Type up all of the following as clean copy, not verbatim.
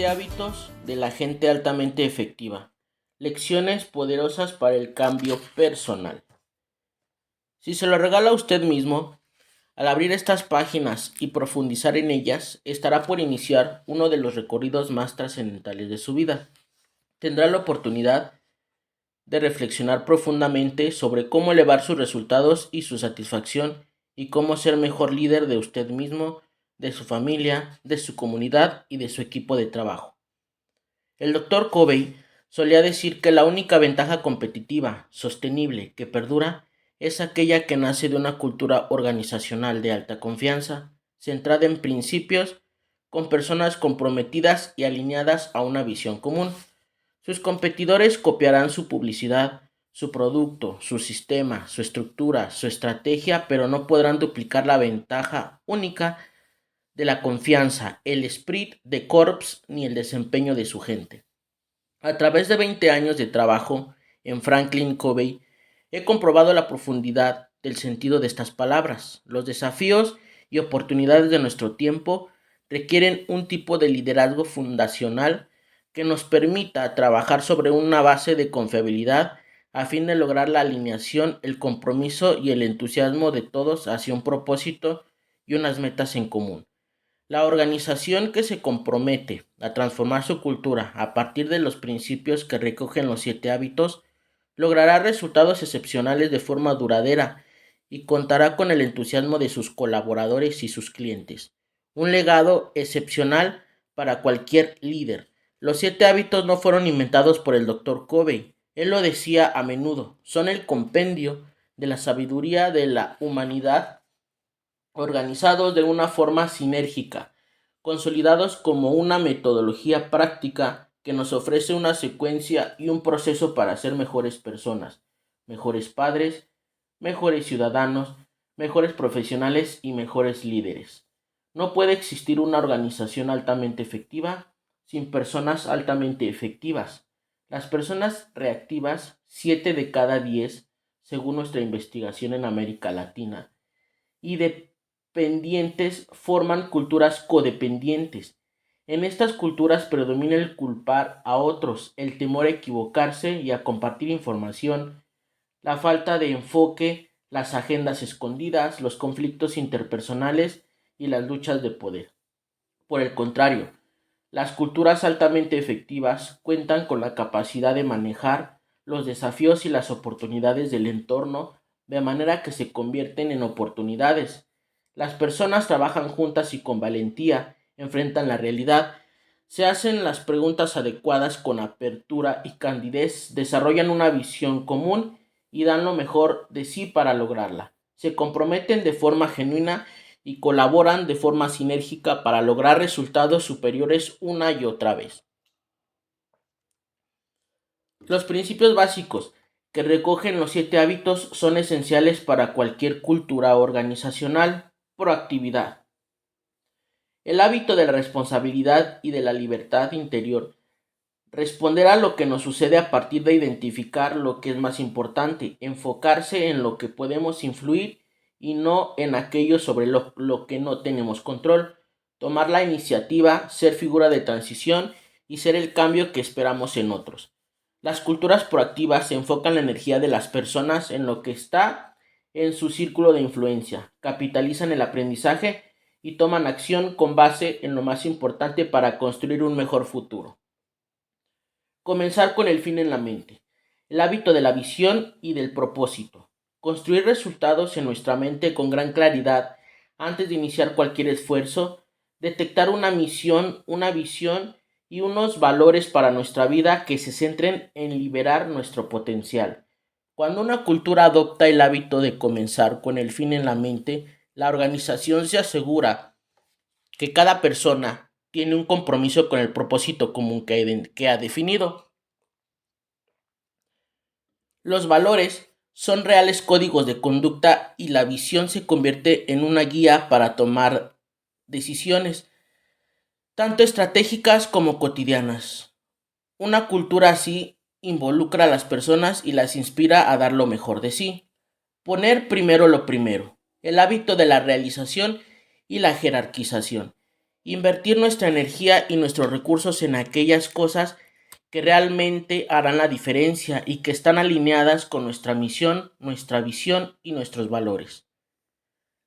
hábitos de la gente altamente efectiva. Lecciones poderosas para el cambio personal. Si se lo regala a usted mismo, al abrir estas páginas y profundizar en ellas, estará por iniciar uno de los recorridos más trascendentales de su vida. Tendrá la oportunidad de reflexionar profundamente sobre cómo elevar sus resultados y su satisfacción y cómo ser mejor líder de usted mismo, de su familia, de su comunidad y de su equipo de trabajo. El doctor Covey solía decir que la única ventaja competitiva, sostenible, que perdura, es aquella que nace de una cultura organizacional de alta confianza, centrada en principios, con personas comprometidas y alineadas a una visión común. Sus competidores copiarán su publicidad, su producto, su sistema, su estructura, su estrategia, pero no podrán duplicar la ventaja única de la confianza, el esprit de corps ni el desempeño de su gente. A través de 20 años de trabajo en Franklin Covey, he comprobado la profundidad del sentido de estas palabras. Los desafíos y oportunidades de nuestro tiempo requieren un tipo de liderazgo fundacional que nos permita trabajar sobre una base de confiabilidad a fin de lograr la alineación, el compromiso y el entusiasmo de todos hacia un propósito y unas metas en común. La organización que se compromete a transformar su cultura a partir de los principios que recogen los 7 hábitos logrará resultados excepcionales de forma duradera y contará con el entusiasmo de sus colaboradores y sus clientes. Un legado excepcional para cualquier líder. Los 7 hábitos no fueron inventados por el Dr. Covey. Él lo decía a menudo. Son el compendio de la sabiduría de la humanidad organizados de una forma sinérgica, consolidados como una metodología práctica que nos ofrece una secuencia y un proceso para ser mejores personas, mejores padres, mejores ciudadanos, mejores profesionales y mejores líderes. No puede existir una organización altamente efectiva sin personas altamente efectivas. Las personas reactivas, 7 de cada 10, según nuestra investigación en América Latina, y dependientes forman culturas codependientes. En estas culturas predomina el culpar a otros, el temor a equivocarse y a compartir información, la falta de enfoque, las agendas escondidas, los conflictos interpersonales y las luchas de poder. Por el contrario, las culturas altamente efectivas cuentan con la capacidad de manejar los desafíos y las oportunidades del entorno de manera que se convierten en oportunidades. Las personas trabajan juntas y con valentía enfrentan la realidad, se hacen las preguntas adecuadas con apertura y candidez, desarrollan una visión común y dan lo mejor de sí para lograrla. Se comprometen de forma genuina y colaboran de forma sinérgica para lograr resultados superiores una y otra vez. Los principios básicos que recogen los 7 hábitos son esenciales para cualquier cultura organizacional. Proactividad. El hábito de la responsabilidad y de la libertad interior. Responder a lo que nos sucede a partir de identificar lo que es más importante, enfocarse en lo que podemos influir y no en aquello sobre lo que no tenemos control. Tomar la iniciativa, ser figura de transición y ser el cambio que esperamos en otros. Las culturas proactivas se enfocan la energía de las personas en lo que está en su círculo de influencia, capitalizan el aprendizaje y toman acción con base en lo más importante para construir un mejor futuro. Comenzar con el fin en la mente. El hábito de la visión y del propósito. Construir resultados en nuestra mente con gran claridad antes de iniciar cualquier esfuerzo. Detectar una misión, una visión y unos valores para nuestra vida que se centren en liberar nuestro potencial. Cuando una cultura adopta el hábito de comenzar con el fin en la mente, la organización se asegura que cada persona tiene un compromiso con el propósito común que ha definido. Los valores son reales códigos de conducta y la visión se convierte en una guía para tomar decisiones, tanto estratégicas como cotidianas. Una cultura así involucra a las personas y las inspira a dar lo mejor de sí. Poner primero lo primero. El hábito de la realización y la jerarquización. Invertir nuestra energía y nuestros recursos en aquellas cosas que realmente harán la diferencia y que están alineadas con nuestra misión, nuestra visión y nuestros valores.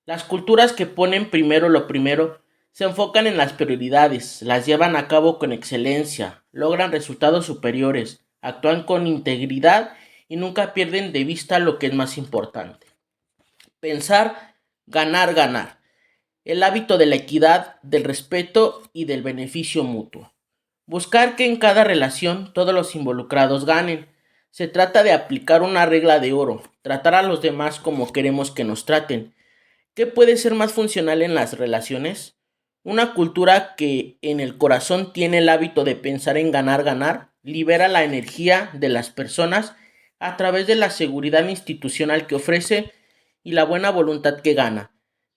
Las culturas que ponen primero lo primero se enfocan en las prioridades, las llevan a cabo con excelencia, logran resultados superiores, actúan con integridad y nunca pierden de vista lo que es más importante. Pensar, ganar, ganar. El hábito de la equidad, del respeto y del beneficio mutuo. Buscar que en cada relación todos los involucrados ganen. Se trata de aplicar una regla de oro, tratar a los demás como queremos que nos traten. ¿Qué puede ser más funcional en las relaciones? Una cultura que en el corazón tiene el hábito de pensar en ganar, ganar, libera la energía de las personas a través de la seguridad institucional que ofrece y la buena voluntad que gana,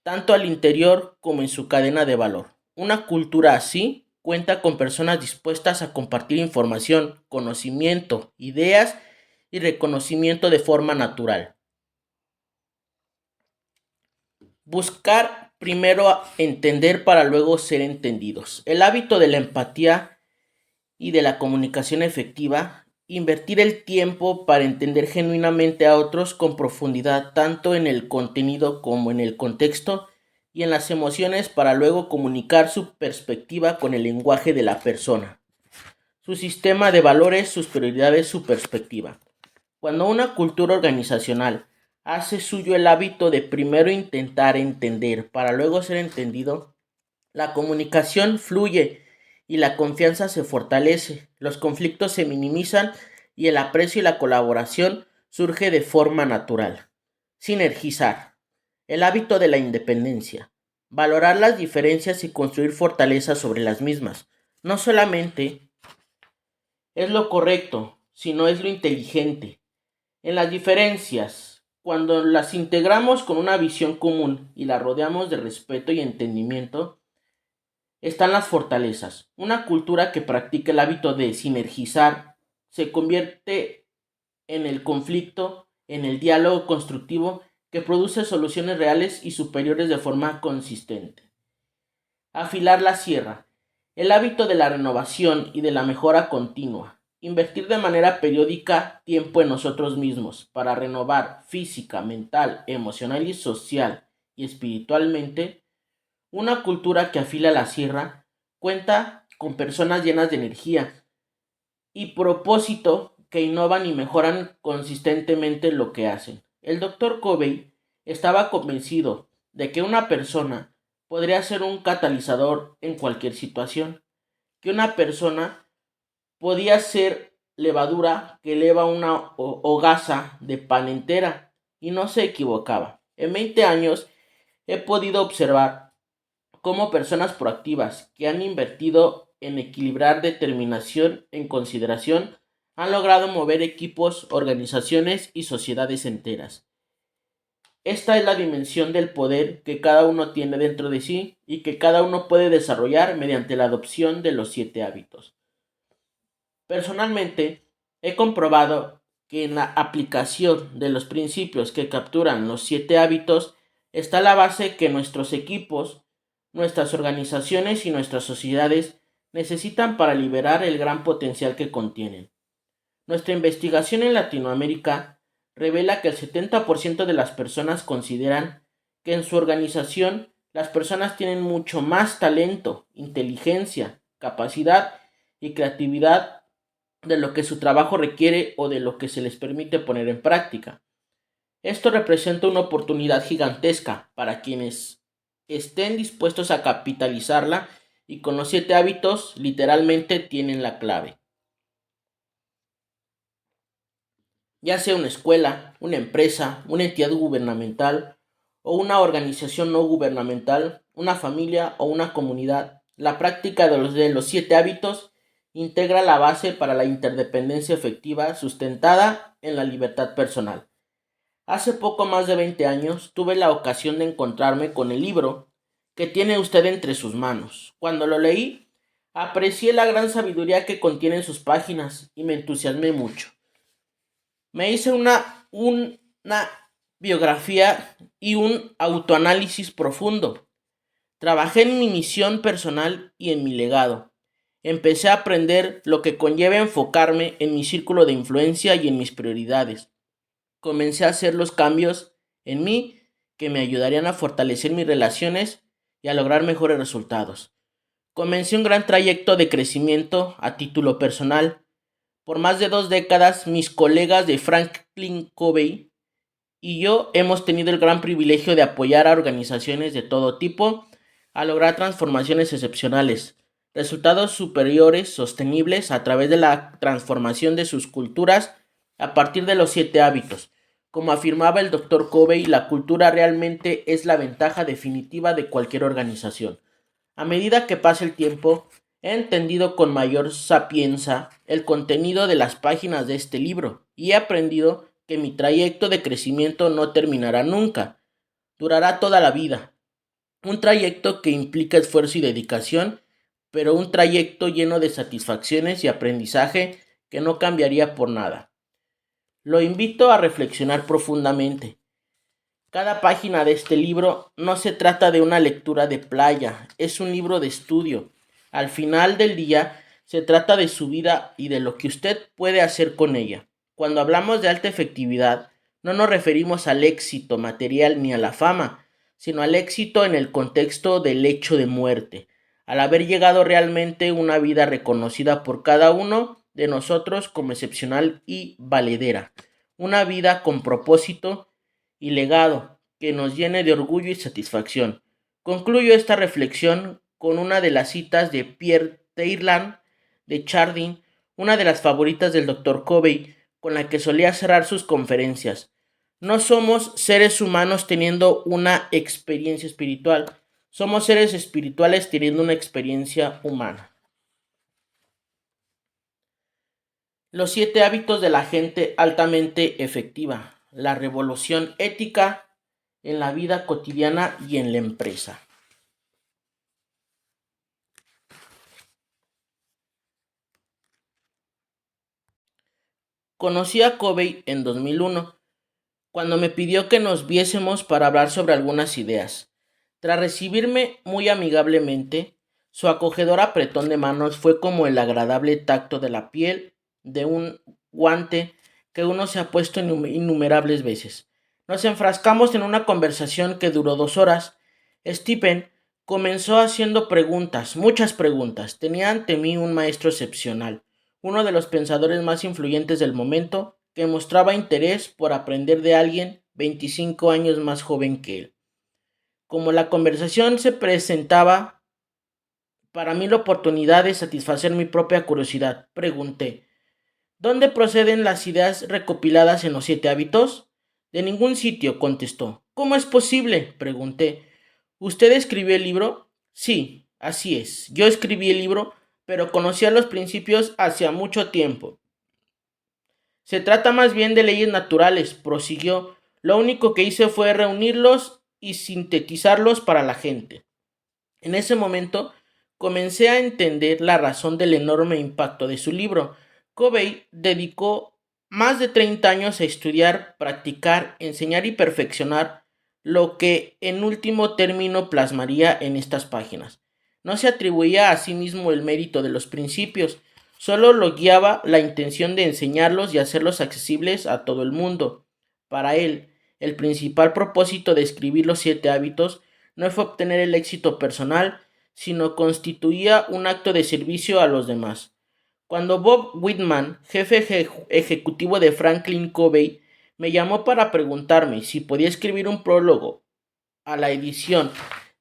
tanto al interior como en su cadena de valor. Una cultura así cuenta con personas dispuestas a compartir información, conocimiento, ideas y reconocimiento de forma natural. Buscar primero entender para luego ser entendidos. El hábito de la empatía y de la comunicación efectiva. Invertir el tiempo para entender genuinamente a otros con profundidad, tanto en el contenido como en el contexto y en las emociones para luego comunicar su perspectiva con el lenguaje de la persona, su sistema de valores, sus prioridades, su perspectiva. Cuando una cultura organizacional hace suyo el hábito de primero intentar entender para luego ser entendido, la comunicación fluye y la confianza se fortalece, los conflictos se minimizan y el aprecio y la colaboración surge de forma natural. Sinergizar. El hábito de la independencia. Valorar las diferencias y construir fortalezas sobre las mismas. No solamente es lo correcto, sino es lo inteligente. En las diferencias, cuando las integramos con una visión común y las rodeamos de respeto y entendimiento, están las fortalezas. Una cultura que practica el hábito de sinergizar se convierte en el conflicto, en el diálogo constructivo que produce soluciones reales y superiores de forma consistente. Afilar la sierra. El hábito de la renovación y de la mejora continua. Invertir de manera periódica tiempo en nosotros mismos para renovar física, mental, emocional y social y espiritualmente. Una cultura que afila la sierra cuenta con personas llenas de energía y propósito que innovan y mejoran consistentemente lo que hacen. El doctor Covey estaba convencido de que una persona podría ser un catalizador en cualquier situación, que una persona podía ser levadura que eleva una hogaza de pan entera, y no se equivocaba. En 20 años he podido observar cómo personas proactivas que han invertido en equilibrar determinación en consideración han logrado mover equipos, organizaciones y sociedades enteras. Esta es la dimensión del poder que cada uno tiene dentro de sí y que cada uno puede desarrollar mediante la adopción de los 7 hábitos. Personalmente, he comprobado que en la aplicación de los principios que capturan los 7 hábitos está la base que nuestros equipos, nuestras organizaciones y nuestras sociedades necesitan para liberar el gran potencial que contienen. Nuestra investigación en Latinoamérica revela que el 70% de las personas consideran que en su organización las personas tienen mucho más talento, inteligencia, capacidad y creatividad de lo que su trabajo requiere o de lo que se les permite poner en práctica. Esto representa una oportunidad gigantesca para quienes estén dispuestos a capitalizarla y con los 7 hábitos literalmente tienen la clave. Ya sea una escuela, una empresa, una entidad gubernamental o una organización no gubernamental, una familia o una comunidad, la práctica de los 7 hábitos integra la base para la interdependencia efectiva sustentada en la libertad personal. Hace poco más de 20 años tuve la ocasión de encontrarme con el libro que tiene usted entre sus manos. Cuando lo leí, aprecié la gran sabiduría que contiene en sus páginas y me entusiasmé mucho. Me hice una biografía y un autoanálisis profundo. Trabajé en mi misión personal y en mi legado. Empecé a aprender lo que conlleva enfocarme en mi círculo de influencia y en mis prioridades. Comencé a hacer los cambios en mí que me ayudarían a fortalecer mis relaciones y a lograr mejores resultados. Comencé un gran trayecto de crecimiento a título personal. Por más de 2 décadas, mis colegas de Franklin Covey y yo hemos tenido el gran privilegio de apoyar a organizaciones de todo tipo a lograr transformaciones excepcionales, resultados superiores, sostenibles a través de la transformación de sus culturas a partir de los 7 hábitos. Como afirmaba el Dr. Covey, la cultura realmente es la ventaja definitiva de cualquier organización. A medida que pasa el tiempo, he entendido con mayor sapienza el contenido de las páginas de este libro y he aprendido que mi trayecto de crecimiento no terminará nunca, durará toda la vida. Un trayecto que implica esfuerzo y dedicación, pero un trayecto lleno de satisfacciones y aprendizaje que no cambiaría por nada. Lo invito a reflexionar profundamente. Cada página de este libro no se trata de una lectura de playa, es un libro de estudio. Al final del día, se trata de su vida y de lo que usted puede hacer con ella. Cuando hablamos de alta efectividad, no nos referimos al éxito material ni a la fama, sino al éxito en el contexto del hecho de muerte, al haber llegado realmente una vida reconocida por cada uno de nosotros como excepcional y valedera, una vida con propósito y legado que nos llene de orgullo y satisfacción. Concluyo esta reflexión con una de las citas de Pierre Teilhard de Chardin, una de las favoritas del Dr. Covey, con la que solía cerrar sus conferencias. No somos seres humanos teniendo una experiencia espiritual, somos seres espirituales teniendo una experiencia humana. Los 7 hábitos de la gente altamente efectiva. La revolución ética en la vida cotidiana y en la empresa. Conocí a Covey en 2001, cuando me pidió que nos viésemos para hablar sobre algunas ideas. Tras recibirme muy amigablemente, su acogedor apretón de manos fue como el agradable tacto de la piel de un guante que uno se ha puesto innumerables veces. Nos enfrascamos en una conversación que duró 2 horas. Stephen comenzó haciendo preguntas, muchas preguntas. Tenía ante mí un maestro excepcional, uno de los pensadores más influyentes del momento, que mostraba interés por aprender de alguien 25 años más joven que él. Como la conversación se presentaba para mí la oportunidad de satisfacer mi propia curiosidad, pregunté: ¿dónde proceden las ideas recopiladas en los 7 hábitos? De ningún sitio, contestó. ¿Cómo es posible?, pregunté. ¿Usted escribió el libro? Sí, así es. Yo escribí el libro, pero conocía los principios hacía mucho tiempo. Se trata más bien de leyes naturales, prosiguió. Lo único que hice fue reunirlos y sintetizarlos para la gente. En ese momento comencé a entender la razón del enorme impacto de su libro. Covey dedicó más de 30 años a estudiar, practicar, enseñar y perfeccionar lo que en último término plasmaría en estas páginas. No se atribuía a sí mismo el mérito de los principios, solo lo guiaba la intención de enseñarlos y hacerlos accesibles a todo el mundo. Para él, el principal propósito de escribir los 7 hábitos no fue obtener el éxito personal, sino constituía un acto de servicio a los demás. Cuando Bob Whitman, jefe ejecutivo de Franklin Covey, me llamó para preguntarme si podía escribir un prólogo a la edición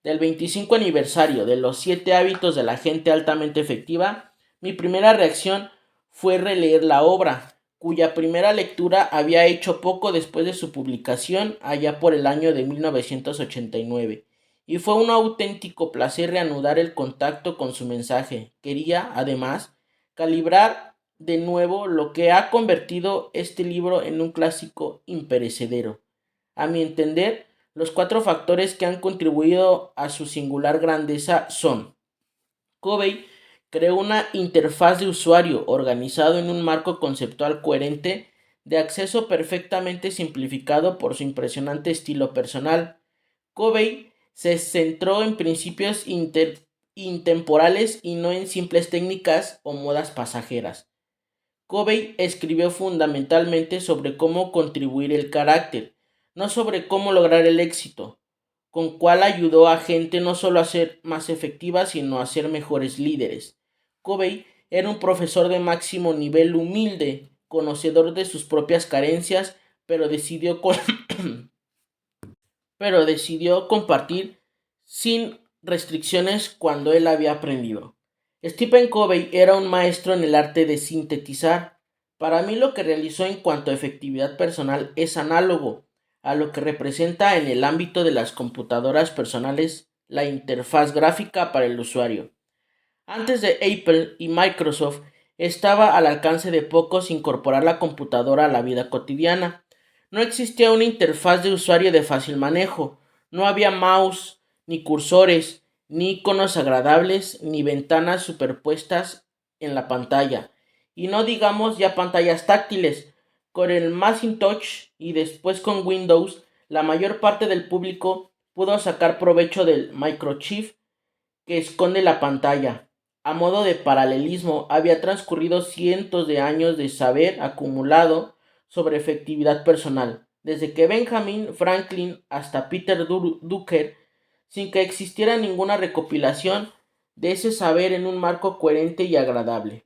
del 25 aniversario de los 7 hábitos de la gente altamente efectiva, mi primera reacción fue releer la obra, cuya primera lectura había hecho poco después de su publicación allá por el año de 1989. Y fue un auténtico placer reanudar el contacto con su mensaje. Quería, además, calibrar de nuevo lo que ha convertido este libro en un clásico imperecedero. A mi entender, los 4 factores que han contribuido a su singular grandeza son: Covey creó una interfaz de usuario organizado en un marco conceptual coherente de acceso perfectamente simplificado por su impresionante estilo personal. Covey se centró en principios intemporales y no en simples técnicas o modas pasajeras. Covey escribió fundamentalmente sobre cómo contribuir el carácter, no sobre cómo lograr el éxito, con cual ayudó a gente no solo a ser más efectiva, sino a ser mejores líderes. Covey era un profesor de máximo nivel humilde, conocedor de sus propias carencias, pero decidió, pero decidió compartir sin restricciones cuando él había aprendido. Stephen Covey era un maestro en el arte de sintetizar. Para mí lo que realizó en cuanto a efectividad personal es análogo a lo que representa en el ámbito de las computadoras personales la interfaz gráfica para el usuario. Antes de Apple y Microsoft, estaba al alcance de pocos incorporar la computadora a la vida cotidiana. No existía una interfaz de usuario de fácil manejo, no había mouse, ni cursores, ni iconos agradables, ni ventanas superpuestas en la pantalla, y no digamos ya pantallas táctiles. Con el Macintosh y después con Windows, la mayor parte del público pudo sacar provecho del microchip que esconde la pantalla. A modo de paralelismo, había transcurrido cientos de años de saber acumulado sobre efectividad personal, desde que Benjamin Franklin hasta Peter Drucker, sin que existiera ninguna recopilación de ese saber en un marco coherente y agradable.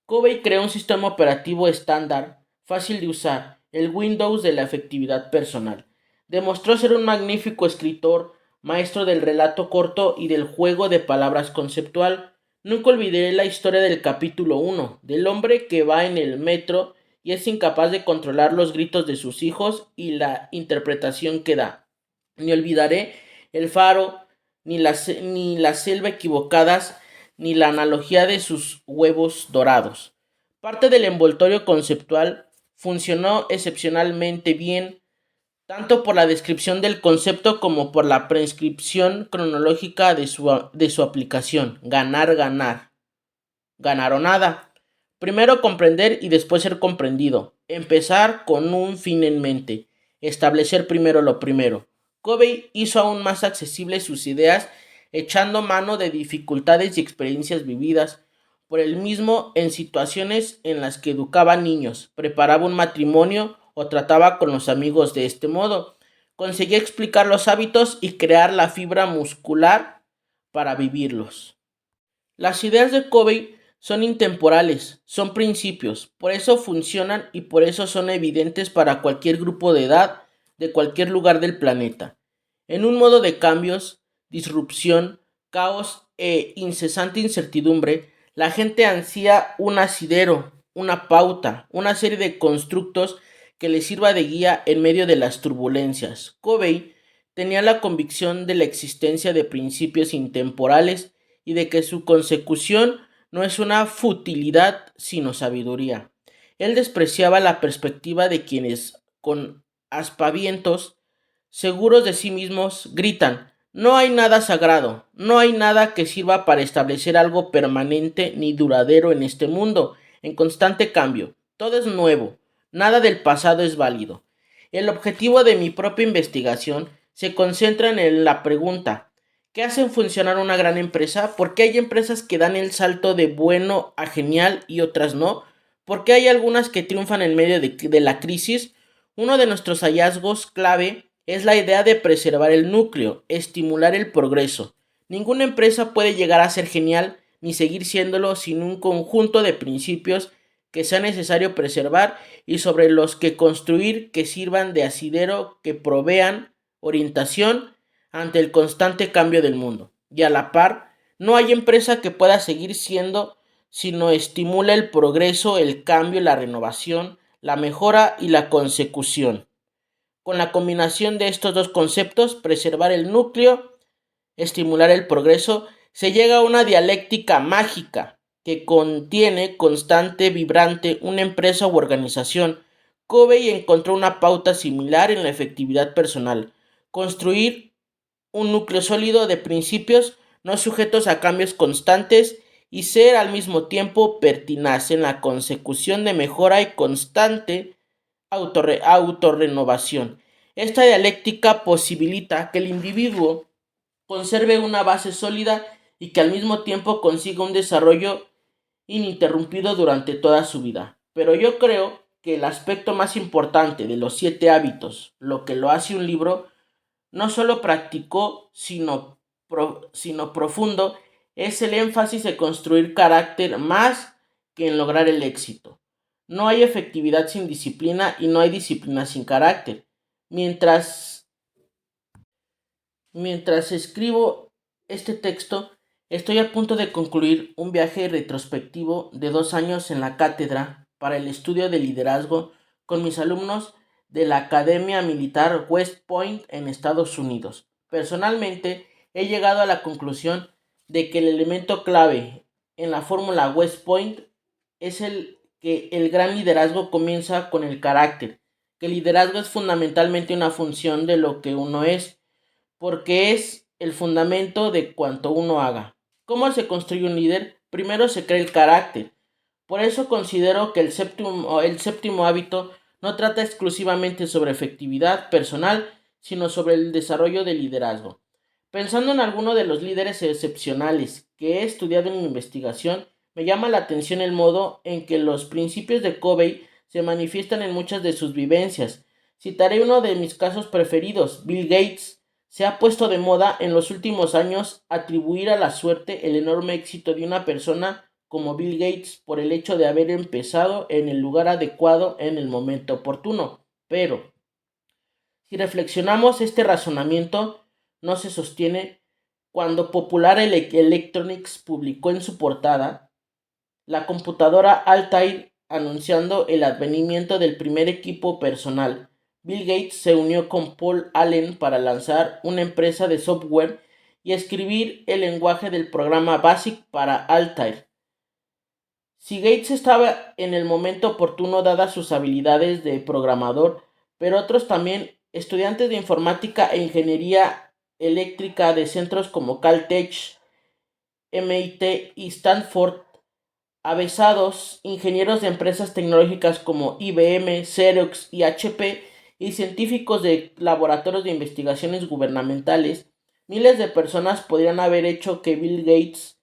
Covey creó un sistema operativo estándar, fácil de usar, el Windows de la efectividad personal. Demostró ser un magnífico escritor, maestro del relato corto y del juego de palabras conceptual. Nunca olvidaré la historia del capítulo 1, del hombre que va en el metro y es incapaz de controlar los gritos de sus hijos y la interpretación que da. Ni olvidaré el faro, ni la selva equivocadas, ni la analogía de sus huevos dorados. Parte del envoltorio conceptual funcionó excepcionalmente bien, tanto por la descripción del concepto como por la prescripción cronológica de su aplicación. Ganar, ganar. Ganar o nada. Primero comprender y después ser comprendido. Empezar con un fin en mente. Establecer primero lo primero. Covey hizo aún más accesibles sus ideas echando mano de dificultades y experiencias vividas por él mismo en situaciones en las que educaba niños, preparaba un matrimonio o trataba con los amigos de este modo. Conseguía explicar los hábitos y crear la fibra muscular para vivirlos. Las ideas de Covey son intemporales, son principios, por eso funcionan y por eso son evidentes para cualquier grupo de edad de cualquier lugar del planeta. En un modo de cambios, disrupción, caos e incesante incertidumbre, la gente ansía un asidero, una pauta, una serie de constructos que le sirva de guía en medio de las turbulencias. Covey tenía la convicción de la existencia de principios intemporales y de que su consecución no es una futilidad sino sabiduría. Él despreciaba la perspectiva de quienes, con aspavientos, seguros de sí mismos, gritan: no hay nada sagrado, no hay nada que sirva para establecer algo permanente ni duradero en este mundo, en constante cambio. Todo es nuevo, nada del pasado es válido. El objetivo de mi propia investigación se concentra en la pregunta: ¿qué hacen funcionar una gran empresa? ¿Por qué hay empresas que dan el salto de bueno a genial y otras no? ¿Por qué hay algunas que triunfan en medio de la crisis? Uno de nuestros hallazgos clave es la idea de preservar el núcleo, estimular el progreso. Ninguna empresa puede llegar a ser genial ni seguir siéndolo sin un conjunto de principios que sea necesario preservar y sobre los que construir, que sirvan de asidero, que provean orientación ante el constante cambio del mundo. Y a la par, no hay empresa que pueda seguir siendo si no estimula el progreso, el cambio, la renovación, la mejora y la consecución. Con la combinación de estos dos conceptos, preservar el núcleo, estimular el progreso, se llega a una dialéctica mágica que contiene constante, vibrante, una empresa u organización. Covey encontró una pauta similar en la efectividad personal: construir un núcleo sólido de principios no sujetos a cambios constantes y ser al mismo tiempo pertinaz en la consecución de mejora y constante autorrenovación. Esta dialéctica posibilita que el individuo conserve una base sólida y que al mismo tiempo consiga un desarrollo ininterrumpido durante toda su vida. Pero yo creo que el aspecto más importante de los 7 hábitos, lo que lo hace un libro, no solo práctico, sino profundo, es el énfasis en construir carácter más que en lograr el éxito. No hay efectividad sin disciplina y no hay disciplina sin carácter. Mientras, mientras escribo este texto, estoy a punto de concluir un viaje retrospectivo de 2 años en la cátedra para el estudio de liderazgo con mis alumnos de la Academia Militar West Point en Estados Unidos. Personalmente, he llegado a la conclusión de que el elemento clave en la fórmula West Point es que el gran liderazgo comienza con el carácter, que el liderazgo es fundamentalmente una función de lo que uno es, porque es el fundamento de cuanto uno haga. ¿Cómo se construye un líder? Primero se crea el carácter. Por eso considero que el séptimo hábito no trata exclusivamente sobre efectividad personal, sino sobre el desarrollo del liderazgo. Pensando en alguno de los líderes excepcionales que he estudiado en mi investigación, me llama la atención el modo en que los principios de Covey se manifiestan en muchas de sus vivencias. Citaré uno de mis casos preferidos, Bill Gates. Se ha puesto de moda en los últimos años atribuir a la suerte el enorme éxito de una persona como Bill Gates por el hecho de haber empezado en el lugar adecuado en el momento oportuno. Pero, si reflexionamos, este razonamiento no se sostiene cuando Popular Electronics publicó en su portada la computadora Altair anunciando el advenimiento del primer equipo personal. Bill Gates se unió con Paul Allen para lanzar una empresa de software y escribir el lenguaje del programa BASIC para Altair. Si Gates estaba en el momento oportuno dadas sus habilidades de programador, pero otros también, estudiantes de informática e ingeniería eléctrica de centros como Caltech, MIT y Stanford, avesados, ingenieros de empresas tecnológicas como IBM, Xerox y HP, y científicos de laboratorios de investigaciones gubernamentales, miles de personas podrían haber hecho que Bill Gates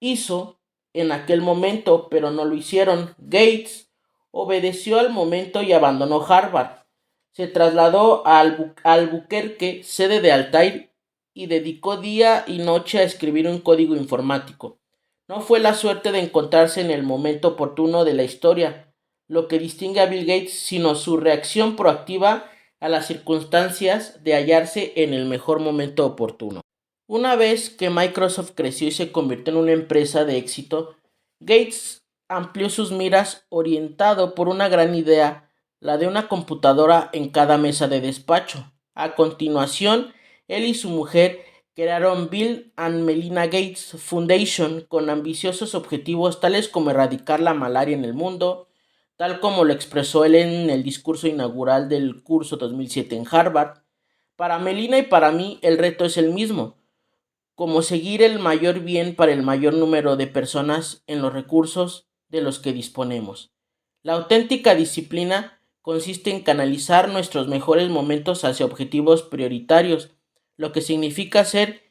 hizo en aquel momento, pero no lo hicieron. Gates obedeció al momento y abandonó Harvard. Se trasladó a Albuquerque, sede de Altair, y dedicó día y noche a escribir un código informático. No fue la suerte de encontrarse en el momento oportuno de la historia lo que distingue a Bill Gates, sino su reacción proactiva a las circunstancias de hallarse en el mejor momento oportuno. Una vez que Microsoft creció y se convirtió en una empresa de éxito, Gates amplió sus miras orientado por una gran idea, la de una computadora en cada mesa de despacho. A continuación, él y su mujer crearon Bill and Melinda Gates Foundation con ambiciosos objetivos tales como erradicar la malaria en el mundo, tal como lo expresó él en el discurso inaugural del curso 2007 en Harvard. Para Melina y para mí el reto es el mismo, como seguir el mayor bien para el mayor número de personas en los recursos de los que disponemos. La auténtica disciplina consiste en canalizar nuestros mejores momentos hacia objetivos prioritarios, lo que significa ser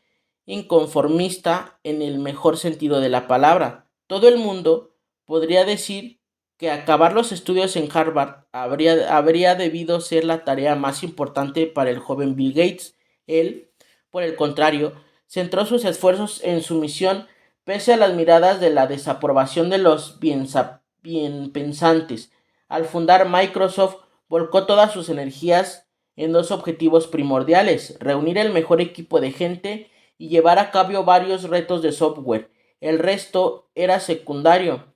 inconformista en el mejor sentido de la palabra. Todo el mundo podría decir que acabar los estudios en Harvard habría debido ser la tarea más importante para el joven Bill Gates. Él, por el contrario, centró sus esfuerzos en su misión pese a las miradas de la desaprobación de los bienpensantes. Al fundar Microsoft, volcó todas sus energías en dos objetivos primordiales: reunir el mejor equipo de gente y llevar a cabo varios retos de software. El resto era secundario.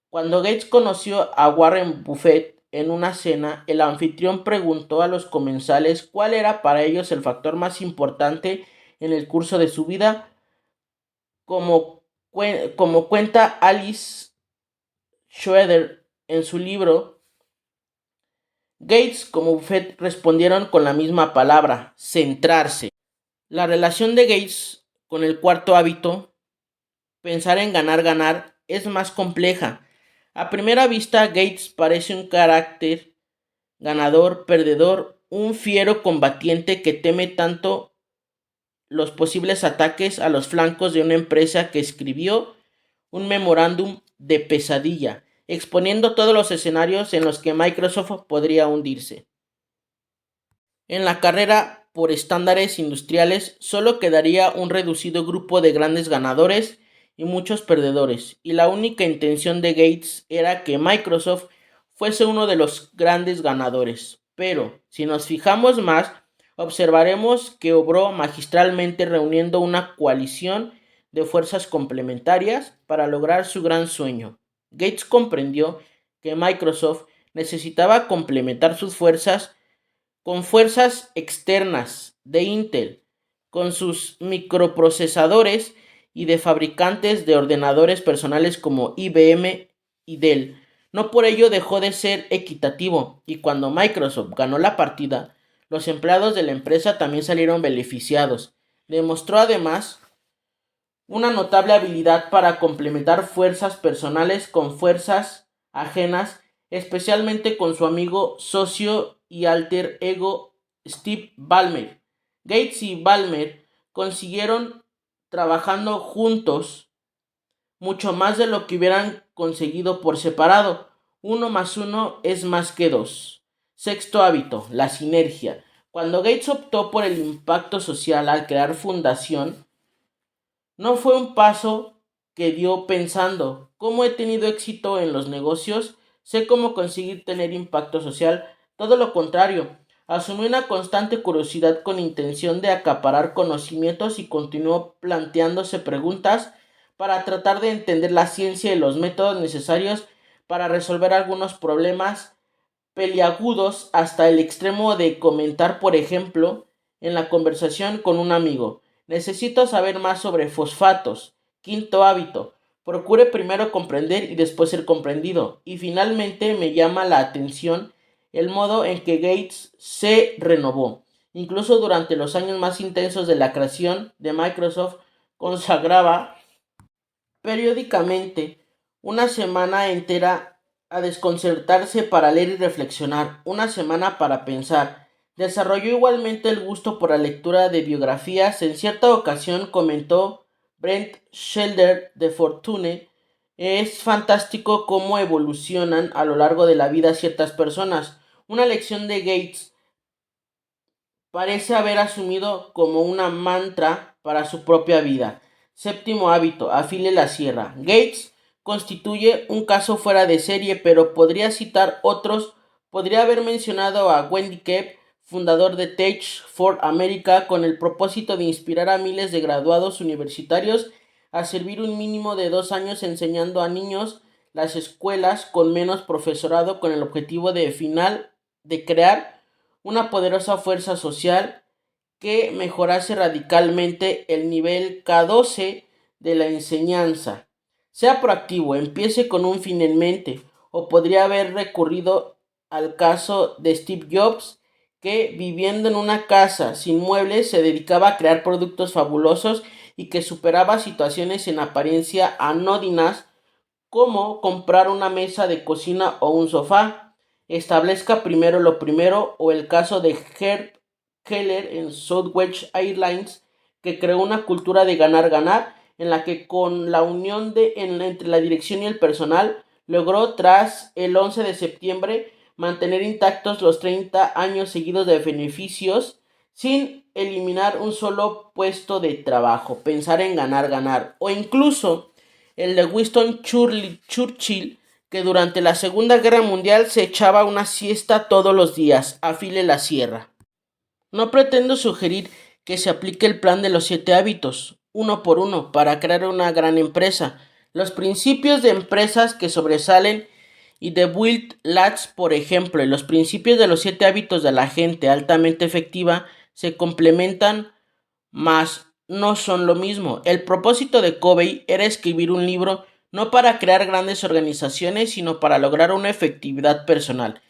Cuando Gates conoció a Warren Buffett en una cena, el anfitrión preguntó a los comensales cuál era para ellos el factor más importante en el curso de su vida. Como cuenta Alice Schroeder en su libro, Gates como Buffett respondieron con la misma palabra: centrarse. La relación de Gates con el cuarto hábito, pensar en ganar, es más compleja. A primera vista, Gates parece un carácter ganador, perdedor, un fiero combatiente que teme tanto los posibles ataques a los flancos de una empresa que escribió un memorándum de pesadilla, exponiendo todos los escenarios en los que Microsoft podría hundirse. En la carrera por estándares industriales solo quedaría un reducido grupo de grandes ganadores y muchos perdedores, y la única intención de Gates era que Microsoft fuese uno de los grandes ganadores. Pero, si nos fijamos más, observaremos que obró magistralmente reuniendo una coalición de fuerzas complementarias para lograr su gran sueño. Gates comprendió que Microsoft necesitaba complementar sus fuerzas con fuerzas externas de Intel, con sus microprocesadores y de fabricantes de ordenadores personales como IBM y Dell. No por ello dejó de ser equitativo, y cuando Microsoft ganó la partida, los empleados de la empresa también salieron beneficiados. Demostró además una notable habilidad para complementar fuerzas personales con fuerzas ajenas, especialmente con su amigo, socio y alter ego Steve Ballmer. Gates y Ballmer consiguieron, trabajando juntos, mucho más de lo que hubieran conseguido por separado. 1 más 1 es más que 2. Sexto hábito, la sinergia. Cuando Gates optó por el impacto social al crear Fundación, no fue un paso que dio pensando: ¿cómo he tenido éxito en los negocios? Sé cómo conseguir tener impacto social. Todo lo contrario, asumió una constante curiosidad con intención de acaparar conocimientos y continuó planteándose preguntas para tratar de entender la ciencia y los métodos necesarios para resolver algunos problemas peliagudos, hasta el extremo de comentar, por ejemplo, en la conversación con un amigo: necesito saber más sobre fosfatos. Quinto hábito: procure primero comprender y después ser comprendido. Y finalmente me llama la atención el modo en que Gates se renovó. Incluso durante los años más intensos de la creación de Microsoft, consagraba periódicamente una semana entera a desconcertarse para leer y reflexionar, una semana para pensar. Desarrolló igualmente el gusto por la lectura de biografías. En cierta ocasión comentó Brent Shelder de Fortune: es fantástico cómo evolucionan a lo largo de la vida ciertas personas. Una lección de Gates parece haber asumido como una mantra para su propia vida. Séptimo hábito: afile la sierra. Gates constituye un caso fuera de serie, pero podría citar otros. Podría haber mencionado a Wendy Kemp, fundador de Tech for America, con el propósito de inspirar a miles de graduados universitarios a servir un mínimo de 2 años enseñando a niños las escuelas con menos profesorado, con el objetivo de crear una poderosa fuerza social que mejorase radicalmente el nivel K12 de la enseñanza. Sea proactivo, empiece con un fin en mente. O podría haber recurrido al caso de Steve Jobs, que viviendo en una casa sin muebles se dedicaba a crear productos fabulosos y que superaba situaciones en apariencia anodinas como comprar una mesa de cocina o un sofá. Establezca primero lo primero. O el caso de Herb Keller en Southwest Airlines, que creó una cultura de ganar-ganar en la que, con la unión entre la dirección y el personal, logró, tras el 11 de septiembre, mantener intactos los 30 años seguidos de beneficios sin eliminar un solo puesto de trabajo. Pensar en ganar-ganar. O incluso el de Winston Churchill, que durante la Segunda Guerra Mundial se echaba una siesta todos los días. Afile la sierra. No pretendo sugerir que se aplique el plan de los 7 hábitos, uno por uno, para crear una gran empresa. Los principios de empresas que sobresalen y de Build Labs, por ejemplo, y los principios de los 7 hábitos de la gente altamente efectiva se complementan, mas no son lo mismo. El propósito de Covey era escribir un libro no para crear grandes organizaciones, sino para lograr una efectividad personal.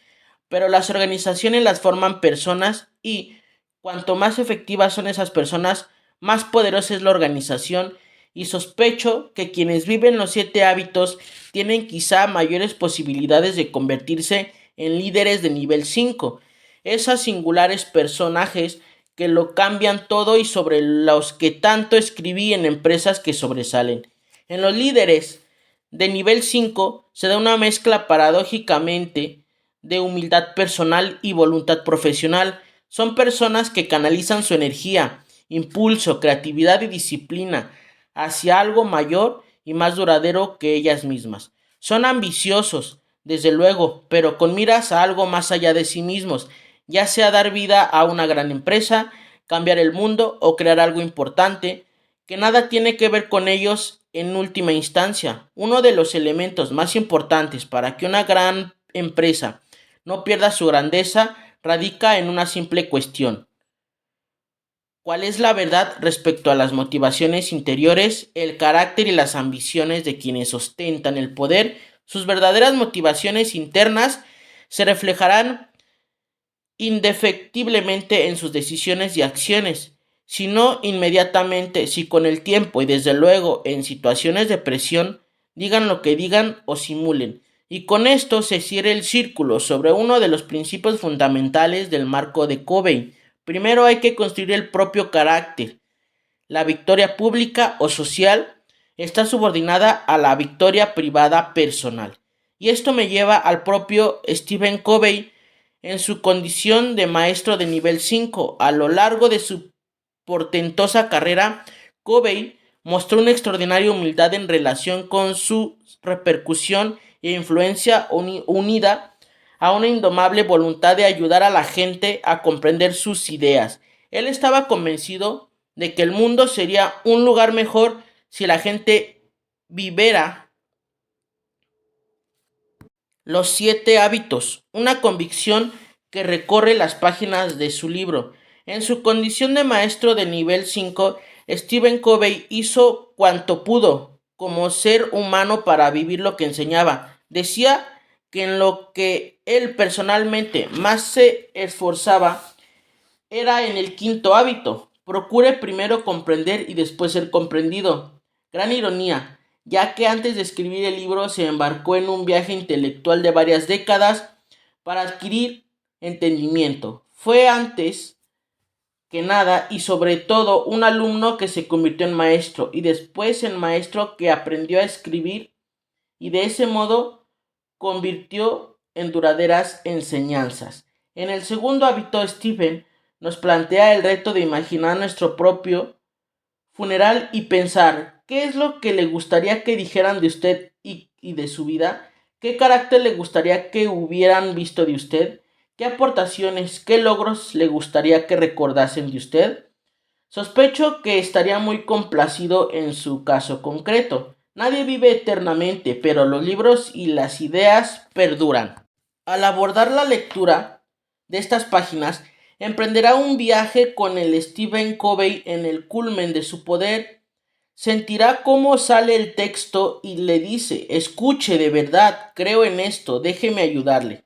Pero las organizaciones las forman personas, y cuanto más efectivas son esas personas, más poderosa es la organización. Y sospecho que quienes viven los 7 hábitos tienen quizá mayores posibilidades de convertirse en líderes de nivel 5. Esas singulares personajes que lo cambian todo y sobre los que tanto escribí en empresas que sobresalen. En los líderes de nivel 5 se da una mezcla paradójicamente de humildad personal y voluntad profesional. Son personas que canalizan su energía, impulso, creatividad y disciplina hacia algo mayor y más duradero que ellas mismas. Son ambiciosos, desde luego, pero con miras a algo más allá de sí mismos, ya sea dar vida a una gran empresa, cambiar el mundo o crear algo importante, que nada tiene que ver con ellos en última instancia. Uno de los elementos más importantes para que una gran empresa no pierda su grandeza radica en una simple cuestión: ¿cuál es la verdad respecto a las motivaciones interiores, el carácter y las ambiciones de quienes ostentan el poder? Sus verdaderas motivaciones internas se reflejarán indefectiblemente en sus decisiones y acciones, si no inmediatamente, si con el tiempo y desde luego en situaciones de presión, digan lo que digan o simulen. Y con esto se cierra el círculo sobre uno de los principios fundamentales del marco de Covey. Primero hay que construir el propio carácter. La victoria pública o social está subordinada a la victoria privada personal. Y esto me lleva al propio Stephen Covey en su condición de maestro de nivel 5. A lo largo de su portentosa carrera, Covey mostró una extraordinaria humildad en relación con su repercusión e influencia unida a una indomable voluntad de ayudar a la gente a comprender sus ideas. Él estaba convencido de que el mundo sería un lugar mejor si la gente viviera los 7 hábitos, una convicción que recorre las páginas de su libro. En su condición de maestro de nivel 5, Stephen Covey hizo cuanto pudo como ser humano para vivir lo que enseñaba. Decía que en lo que él personalmente más se esforzaba era en el 5.º hábito: procure primero comprender y después ser comprendido. Gran ironía, ya que antes de escribir el libro se embarcó en un viaje intelectual de varias décadas para adquirir entendimiento. Fue antes que nada y sobre todo un alumno que se convirtió en maestro y después en maestro que aprendió a escribir y de ese modo convirtió en duraderas enseñanzas. En el segundo hábito, Stephen nos plantea el reto de imaginar nuestro propio funeral y pensar qué es lo que le gustaría que dijeran de usted y de su vida, qué carácter le gustaría que hubieran visto de usted, qué aportaciones, qué logros le gustaría que recordasen de usted. Sospecho que estaría muy complacido en su caso concreto. Nadie vive eternamente, pero los libros y las ideas perduran. Al abordar la lectura de estas páginas, emprenderá un viaje con el Stephen Covey en el culmen de su poder. Sentirá cómo sale el texto y le dice: escuche, de verdad, creo en esto, déjeme ayudarle.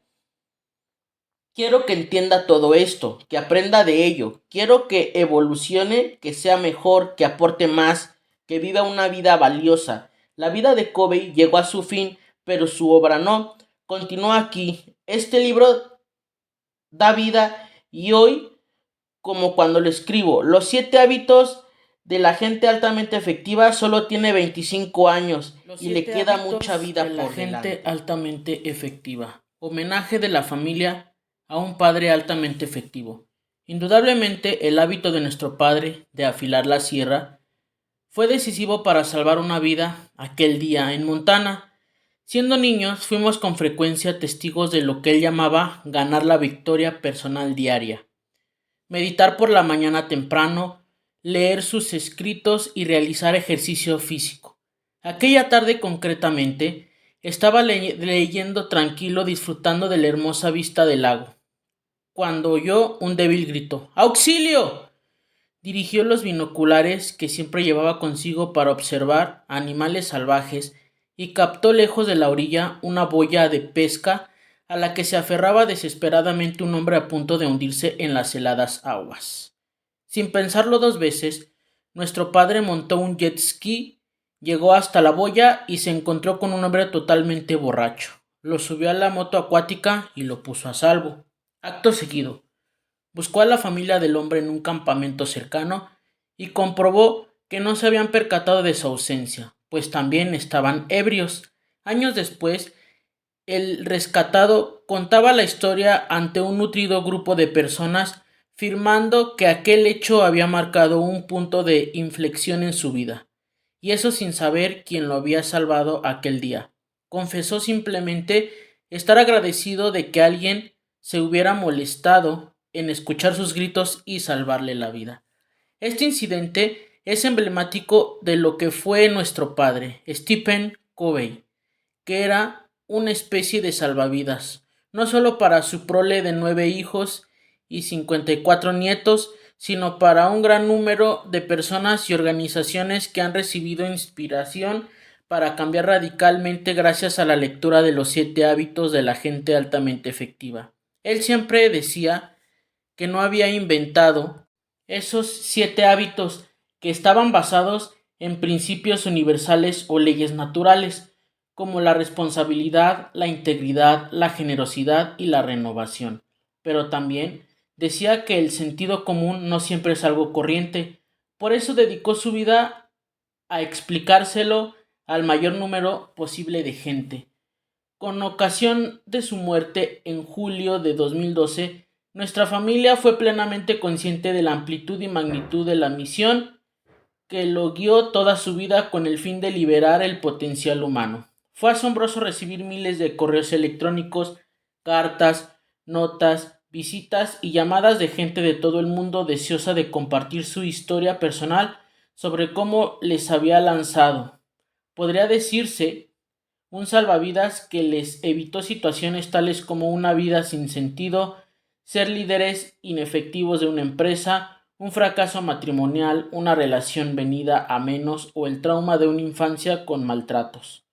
Quiero que entienda todo esto, que aprenda de ello. Quiero que evolucione, que sea mejor, que aporte más, que viva una vida valiosa. La vida de Covey llegó a su fin, pero su obra no. Continúa aquí. Este libro da vida y hoy, como cuando lo escribo, los 7 hábitos de la gente altamente efectiva, solo tiene 25 años y le queda mucha vida por delante. La gente altamente efectiva. Homenaje de la familia a un padre altamente efectivo. Indudablemente, el hábito de nuestro padre de afilar la sierra fue decisivo para salvar una vida aquel día en Montana. Siendo niños, fuimos con frecuencia testigos de lo que él llamaba ganar la victoria personal diaria. Meditar por la mañana temprano, leer sus escritos y realizar ejercicio físico. Aquella tarde concretamente, estaba leyendo tranquilo, disfrutando de la hermosa vista del lago, cuando oyó un débil grito. ¡Auxilio! Dirigió los binoculares que siempre llevaba consigo para observar animales salvajes y captó lejos de la orilla una boya de pesca a la que se aferraba desesperadamente un hombre a punto de hundirse en las heladas aguas. Sin pensarlo 2 veces, nuestro padre montó un jet ski, llegó hasta la boya y se encontró con un hombre totalmente borracho. Lo subió a la moto acuática y lo puso a salvo. Acto seguido, Buscó a la familia del hombre en un campamento cercano y comprobó que no se habían percatado de su ausencia, pues también estaban ebrios. Años después, el rescatado contaba la historia ante un nutrido grupo de personas, afirmando que aquel hecho había marcado un punto de inflexión en su vida, y eso sin saber quién lo había salvado aquel día. Confesó simplemente estar agradecido de que alguien se hubiera molestado en escuchar sus gritos y salvarle la vida. Este incidente es emblemático de lo que fue nuestro padre, Stephen Covey, que era una especie de salvavidas, no solo para su prole de 9 hijos y 54 nietos, sino para un gran número de personas y organizaciones que han recibido inspiración para cambiar radicalmente gracias a la lectura de los 7 hábitos de la gente altamente efectiva. Él siempre decía que no había inventado esos 7 hábitos, que estaban basados en principios universales o leyes naturales, como la responsabilidad, la integridad, la generosidad y la renovación. Pero también decía que el sentido común no siempre es algo corriente. Por eso dedicó su vida a explicárselo al mayor número posible de gente. Con ocasión de su muerte en julio de 2012, nuestra familia fue plenamente consciente de la amplitud y magnitud de la misión que lo guió toda su vida con el fin de liberar el potencial humano. Fue asombroso recibir miles de correos electrónicos, cartas, notas, visitas y llamadas de gente de todo el mundo deseosa de compartir su historia personal sobre cómo les había lanzado. Podría decirse un salvavidas que les evitó situaciones tales como una vida sin sentido, ser líderes inefectivos de una empresa, un fracaso matrimonial, una relación venida a menos o el trauma de una infancia con maltratos.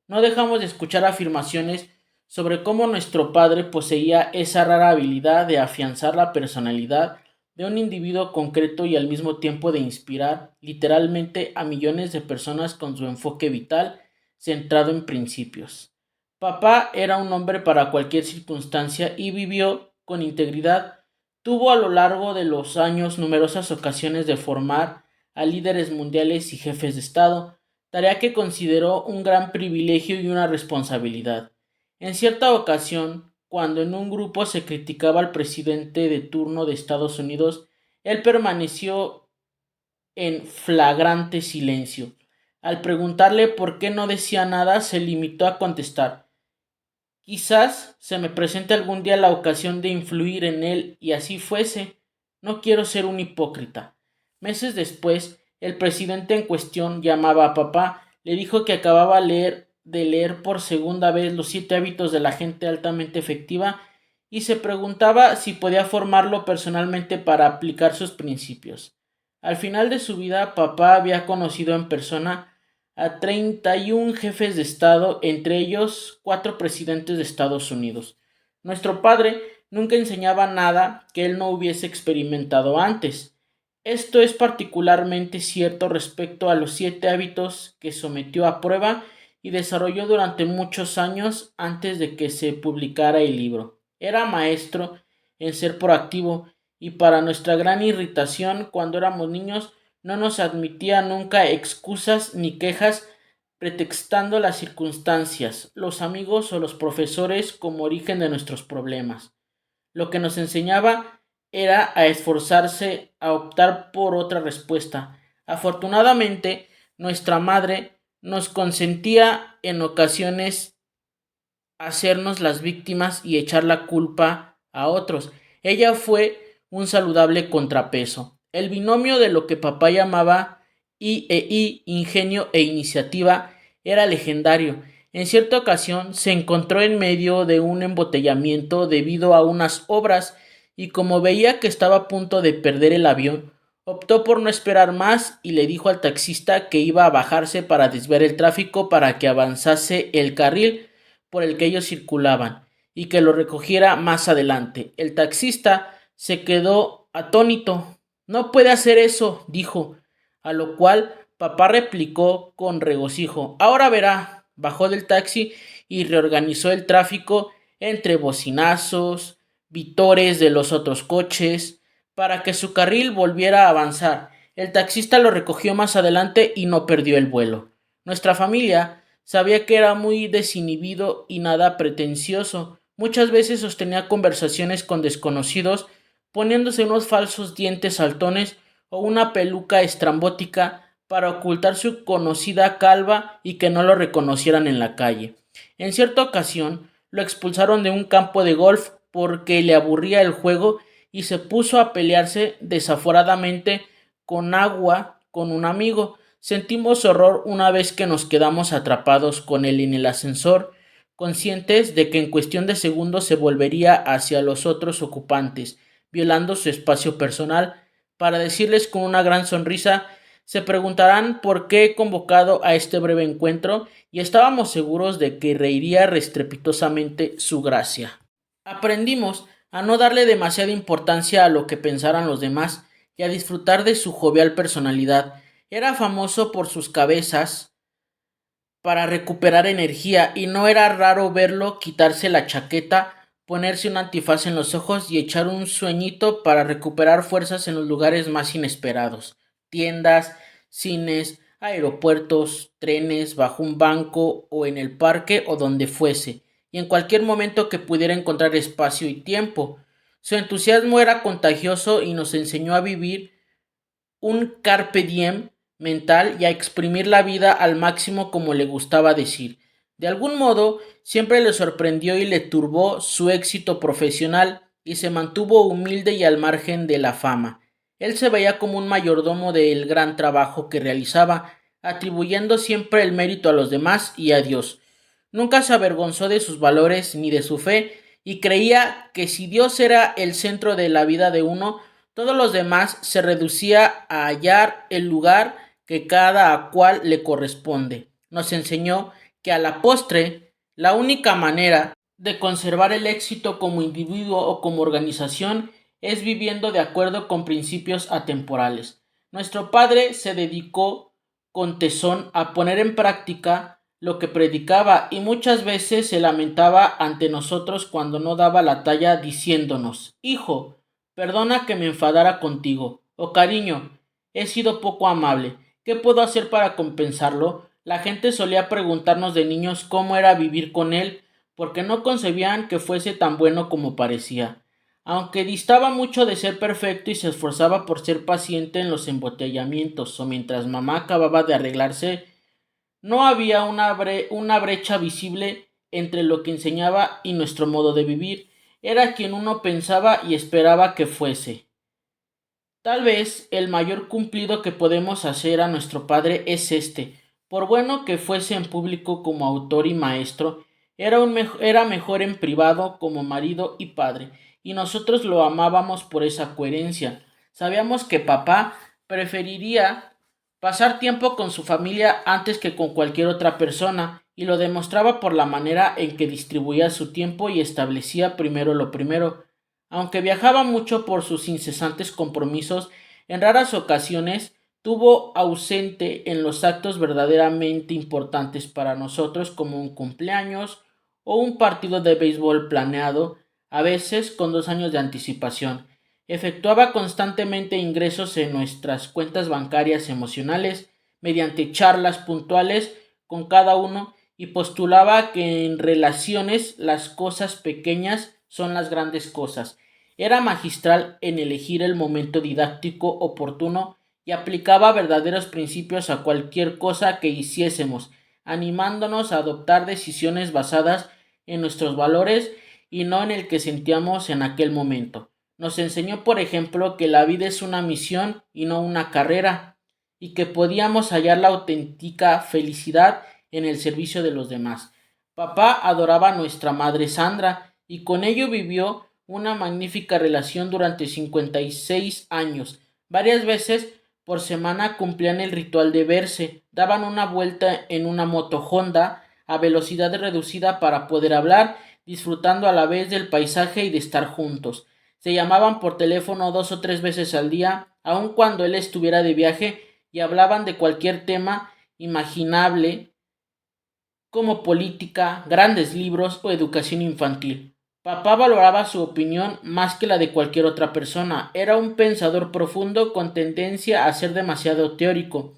No dejamos de escuchar afirmaciones sobre cómo nuestro padre poseía esa rara habilidad de afianzar la personalidad de un individuo concreto y al mismo tiempo de inspirar literalmente a millones de personas con su enfoque vital centrado en principios. Papá era un hombre para cualquier circunstancia y vivió con integridad. Tuvo a lo largo de los años numerosas ocasiones de formar a líderes mundiales y jefes de Estado, tarea que consideró un gran privilegio y una responsabilidad. En cierta ocasión, cuando en un grupo se criticaba al presidente de turno de Estados Unidos, él permaneció en flagrante silencio. Al preguntarle por qué no decía nada, se limitó a contestar: quizás se me presente algún día la ocasión de influir en él y así fuese. No quiero ser un hipócrita. Meses después, el presidente en cuestión llamaba a papá, le dijo que acababa de leer por segunda vez los 7 hábitos de la gente altamente efectiva y se preguntaba si podía formarlo personalmente para aplicar sus principios. Al final de su vida, papá había conocido en persona a 31 jefes de Estado, entre ellos 4 presidentes de Estados Unidos. Nuestro padre nunca enseñaba nada que él no hubiese experimentado antes. Esto es particularmente cierto respecto a los 7 hábitos que sometió a prueba y desarrolló durante muchos años antes de que se publicara el libro. Era maestro en ser proactivo y para nuestra gran irritación cuando éramos niños no nos admitía nunca excusas ni quejas pretextando las circunstancias, los amigos o los profesores como origen de nuestros problemas. Lo que nos enseñaba era a esforzarse, a optar por otra respuesta. Afortunadamente, nuestra madre nos consentía en ocasiones hacernos las víctimas y echar la culpa a otros. Ella fue un saludable contrapeso. El binomio de lo que papá llamaba I, ingenio e iniciativa, era legendario. En cierta ocasión se encontró en medio de un embotellamiento debido a unas obras y como veía que estaba a punto de perder el avión, optó por no esperar más y le dijo al taxista que iba a bajarse para desviar el tráfico para que avanzase el carril por el que ellos circulaban y que lo recogiera más adelante. El taxista se quedó atónito. No puede hacer eso, dijo, a lo cual papá replicó con regocijo: ahora verá. Bajó del taxi y reorganizó el tráfico entre bocinazos, vitores de los otros coches, para que su carril volviera a avanzar. El taxista lo recogió más adelante y no perdió el vuelo. Nuestra familia sabía que era muy desinhibido y nada pretencioso. Muchas veces sostenía conversaciones con desconocidos, poniéndose unos falsos dientes saltones o una peluca estrambótica para ocultar su conocida calva y que no lo reconocieran en la calle. En cierta ocasión, lo expulsaron de un campo de golf porque le aburría el juego y se puso a pelearse desaforadamente con agua con un amigo. Sentimos horror una vez que nos quedamos atrapados con él en el ascensor, conscientes de que en cuestión de segundos se volvería hacia los otros ocupantes, violando su espacio personal, para decirles con una gran sonrisa: se preguntarán por qué he convocado a este breve encuentro, y estábamos seguros de que reiría estrepitosamente su gracia. Aprendimos a no darle demasiada importancia a lo que pensaran los demás y a disfrutar de su jovial personalidad. Era famoso por sus cabezas para recuperar energía y no era raro verlo quitarse la chaqueta, ponerse un antifaz en los ojos y echar un sueñito para recuperar fuerzas en los lugares más inesperados: tiendas, cines, aeropuertos, trenes, bajo un banco o en el parque o donde fuese, y en cualquier momento que pudiera encontrar espacio y tiempo. Su entusiasmo era contagioso y nos enseñó a vivir un carpe diem mental y a exprimir la vida al máximo, como le gustaba decir. De algún modo, siempre le sorprendió y le turbó su éxito profesional y se mantuvo humilde y al margen de la fama. Él se veía como un mayordomo del gran trabajo que realizaba, atribuyendo siempre el mérito a los demás y a Dios. Nunca se avergonzó de sus valores ni de su fe y creía que si Dios era el centro de la vida de uno, todos los demás se reducía a hallar el lugar que cada cual le corresponde. Nos enseñó que a la postre la única manera de conservar el éxito como individuo o como organización es viviendo de acuerdo con principios atemporales. Nuestro padre se dedicó con tesón a poner en práctica lo que predicaba y muchas veces se lamentaba ante nosotros cuando no daba la talla, diciéndonos: hijo, perdona que me enfadara contigo, o cariño, he sido poco amable, ¿qué puedo hacer para compensarlo? La gente solía preguntarnos de niños cómo era vivir con él, porque no concebían que fuese tan bueno como parecía. Aunque distaba mucho de ser perfecto y se esforzaba por ser paciente en los embotellamientos o mientras mamá acababa de arreglarse, no había una brecha visible entre lo que enseñaba y nuestro modo de vivir. Era quien uno pensaba y esperaba que fuese. Tal vez el mayor cumplido que podemos hacer a nuestro padre es este: por bueno que fuese en público como autor y maestro, era mejor en privado como marido y padre, y nosotros lo amábamos por esa coherencia. Sabíamos que papá preferiría pasar tiempo con su familia antes que con cualquier otra persona, y lo demostraba por la manera en que distribuía su tiempo y establecía primero lo primero. Aunque viajaba mucho por sus incesantes compromisos, en raras ocasiones tuvo ausente en los actos verdaderamente importantes para nosotros, como un cumpleaños o un partido de béisbol planeado, a veces con 2 años de anticipación. Efectuaba constantemente ingresos en nuestras cuentas bancarias emocionales mediante charlas puntuales con cada uno, y postulaba que en relaciones las cosas pequeñas son las grandes cosas. Era magistral en elegir el momento didáctico oportuno y aplicaba verdaderos principios a cualquier cosa que hiciésemos, animándonos a adoptar decisiones basadas en nuestros valores y no en el que sentíamos en aquel momento. Nos enseñó, por ejemplo, que la vida es una misión y no una carrera, y que podíamos hallar la auténtica felicidad en el servicio de los demás. Papá adoraba a nuestra madre Sandra y con ello vivió una magnífica relación durante 56 años. Varias veces por semana cumplían el ritual de verse, daban una vuelta en una moto Honda a velocidad reducida para poder hablar, disfrutando a la vez del paisaje y de estar juntos. Se llamaban por teléfono 2 o 3 veces al día, aun cuando él estuviera de viaje, y hablaban de cualquier tema imaginable, como política, grandes libros o educación infantil. Papá valoraba su opinión más que la de cualquier otra persona. Era un pensador profundo con tendencia a ser demasiado teórico.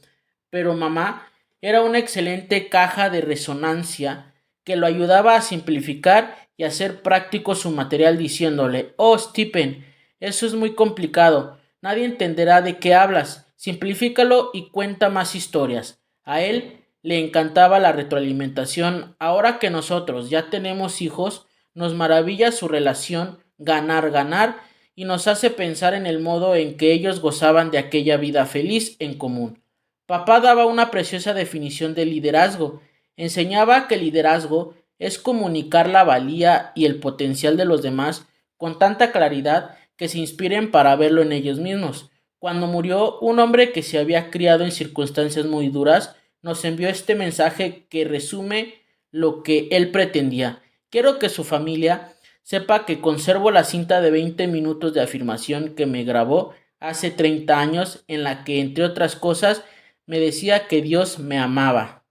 Pero mamá era una excelente caja de resonancia que lo ayudaba a simplificar y hacer práctico su material diciéndole: "Oh, Stephen, eso es muy complicado. Nadie entenderá de qué hablas. Simplifícalo y cuenta más historias". A él le encantaba la retroalimentación. Ahora que nosotros ya tenemos hijos, nos maravilla su relación ganar-ganar y nos hace pensar en el modo en que ellos gozaban de aquella vida feliz en común. Papá daba una preciosa definición de liderazgo. Enseñaba que liderazgo es comunicar la valía y el potencial de los demás con tanta claridad que se inspiren para verlo en ellos mismos. Cuando murió un hombre que se había criado en circunstancias muy duras, nos envió este mensaje que resume lo que él pretendía. Quiero que su familia sepa que conservo la cinta de 20 minutos de afirmación que me grabó hace 30 años, en la que, entre otras cosas, me decía que Dios me amaba,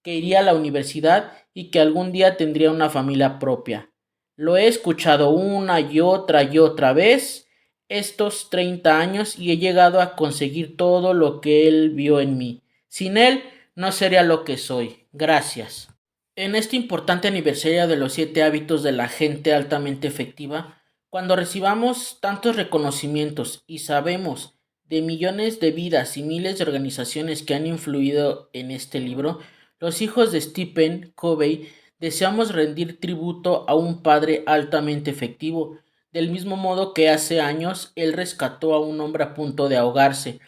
que iría a la universidad y que algún día tendría una familia propia. Lo he escuchado una y otra vez estos 30 años y he llegado a conseguir todo lo que él vio en mí. Sin él no sería lo que soy. Gracias. En este importante aniversario de los 7 hábitos de la gente altamente efectiva, cuando recibamos tantos reconocimientos y sabemos de millones de vidas y miles de organizaciones que han influido en este libro, los hijos de Stephen Covey deseamos rendir tributo a un padre altamente efectivo, del mismo modo que hace años él rescató a un hombre a punto de ahogarse.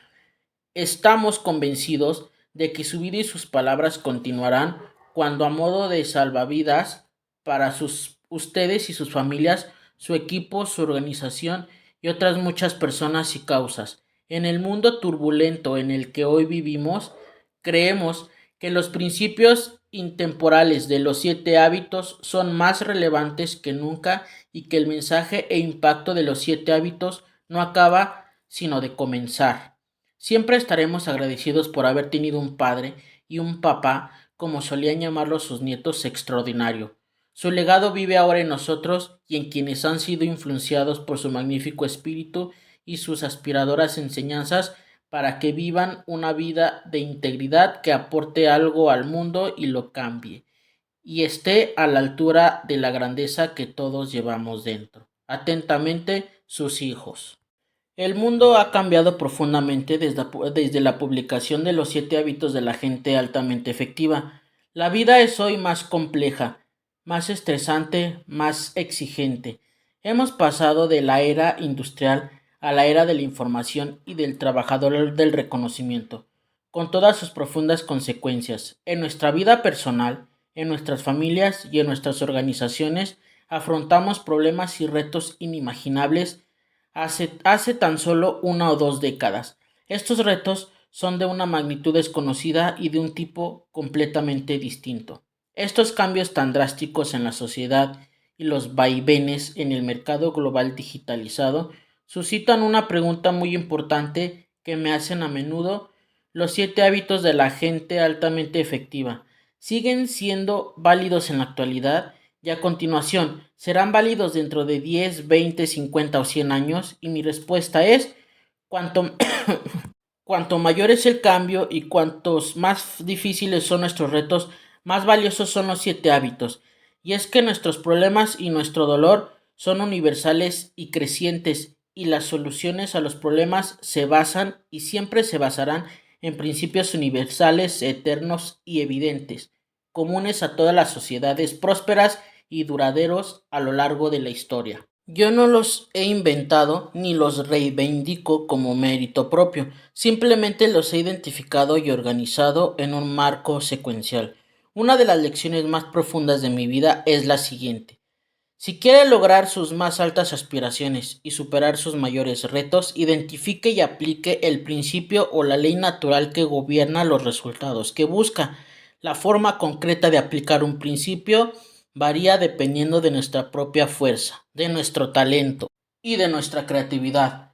Estamos convencidos de que su vida y sus palabras continuarán cuando, a modo de salvavidas para ustedes y sus familias, su equipo, su organización y otras muchas personas y causas. En el mundo turbulento en el que hoy vivimos, creemos que los principios intemporales de los 7 hábitos son más relevantes que nunca y que el mensaje e impacto de los 7 hábitos no acaba sino de comenzar. Siempre estaremos agradecidos por haber tenido un padre y un papá, como solían llamarlo sus nietos, extraordinario. Su legado vive ahora en nosotros y en quienes han sido influenciados por su magnífico espíritu y sus aspiradoras enseñanzas para que vivan una vida de integridad que aporte algo al mundo y lo cambie, y esté a la altura de la grandeza que todos llevamos dentro. Atentamente, sus hijos. El mundo ha cambiado profundamente desde la publicación de los 7 hábitos de la gente altamente efectiva. La vida es hoy más compleja, más estresante, más exigente. Hemos pasado de la era industrial a la era de la información y del trabajador del reconocimiento, con todas sus profundas consecuencias. En nuestra vida personal, en nuestras familias y en nuestras organizaciones afrontamos problemas y retos inimaginables hace tan solo 1 o 2 décadas. Estos retos son de una magnitud desconocida y de un tipo completamente distinto. Estos cambios tan drásticos en la sociedad y los vaivenes en el mercado global digitalizado suscitan una pregunta muy importante que me hacen a menudo: ¿los 7 hábitos de la gente altamente efectiva siguen siendo válidos en la actualidad? Y a continuación, ¿serán válidos dentro de 10, 20, 50 o 100 años? Y mi respuesta es: cuanto, cuanto mayor es el cambio y cuantos más difíciles son nuestros retos, más valiosos son los 7 hábitos. Y es que nuestros problemas y nuestro dolor son universales y crecientes, y las soluciones a los problemas se basan y siempre se basarán en principios universales, eternos y evidentes, comunes a todas las sociedades prósperas y duraderos a lo largo de la historia. Yo no los he inventado ni los reivindico como mérito propio, simplemente los he identificado y organizado en un marco secuencial. Una de las lecciones más profundas de mi vida es la siguiente: si quiere lograr sus más altas aspiraciones y superar sus mayores retos, identifique y aplique el principio o la ley natural que gobierna los resultados que busca. La forma concreta de aplicar un principio varía dependiendo de nuestra propia fuerza, de nuestro talento y de nuestra creatividad.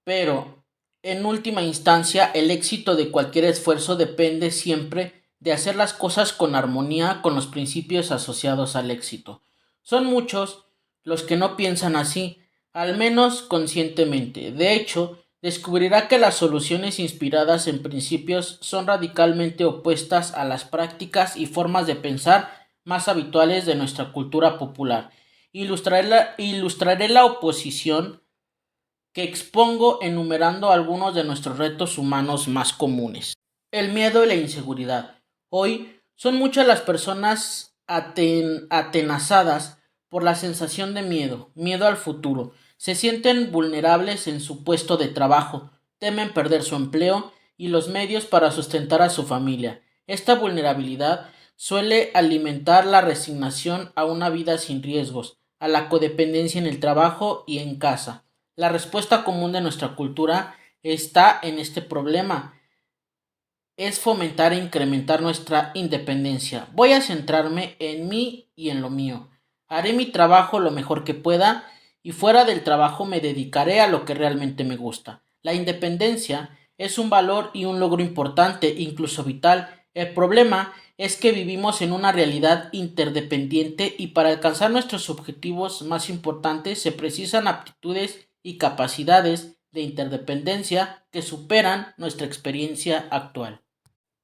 Pero, en última instancia, el éxito de cualquier esfuerzo depende siempre de hacer las cosas con armonía con los principios asociados al éxito. Son muchos los que no piensan así, al menos conscientemente. De hecho, descubrirá que las soluciones inspiradas en principios son radicalmente opuestas a las prácticas y formas de pensar más habituales de nuestra cultura popular. Ilustraré la oposición que expongo enumerando algunos de nuestros retos humanos más comunes. El miedo y la inseguridad. Hoy son muchas las personas atenazadas por la sensación de miedo, miedo al futuro. Se sienten vulnerables en su puesto de trabajo, temen perder su empleo y los medios para sustentar a su familia. Esta vulnerabilidad suele alimentar la resignación a una vida sin riesgos, a la codependencia en el trabajo y en casa. La respuesta común de nuestra cultura está en este problema, es fomentar e incrementar nuestra independencia. Voy a centrarme en mí y en lo mío. Haré mi trabajo lo mejor que pueda y fuera del trabajo me dedicaré a lo que realmente me gusta. La independencia es un valor y un logro importante, incluso vital. El problema es que vivimos en una realidad interdependiente y para alcanzar nuestros objetivos más importantes se precisan aptitudes y capacidades de interdependencia que superan nuestra experiencia actual.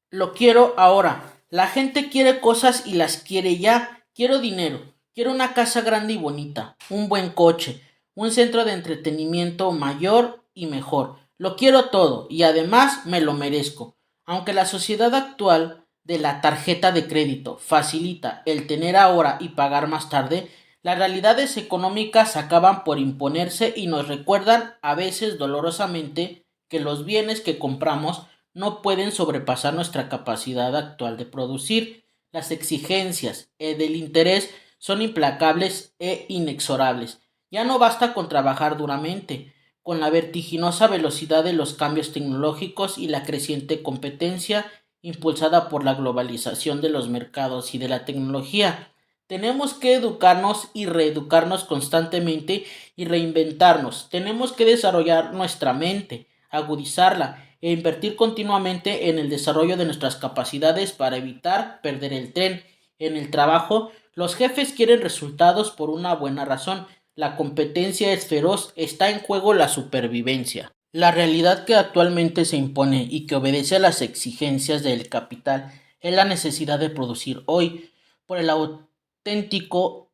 Lo quiero ahora. La gente quiere cosas y las quiere ya. Quiero dinero. Quiero una casa grande y bonita, un buen coche, un centro de entretenimiento mayor y mejor. Lo quiero todo y además me lo merezco. Aunque la sociedad actual de la tarjeta de crédito facilita el tener ahora y pagar más tarde, las realidades económicas acaban por imponerse y nos recuerdan a veces dolorosamente que los bienes que compramos no pueden sobrepasar nuestra capacidad actual de producir. Las exigencias del interés son implacables e inexorables. Ya no basta con trabajar duramente, con la vertiginosa velocidad de los cambios tecnológicos y la creciente competencia impulsada por la globalización de los mercados y de la tecnología. Tenemos que educarnos y reeducarnos constantemente y reinventarnos. Tenemos que desarrollar nuestra mente, agudizarla e invertir continuamente en el desarrollo de nuestras capacidades para evitar perder el tren. En el trabajo, los jefes quieren resultados por una buena razón. La competencia es feroz, está en juego la supervivencia. La realidad que actualmente se impone y que obedece a las exigencias del capital es la necesidad de producir hoy. Por el auténtico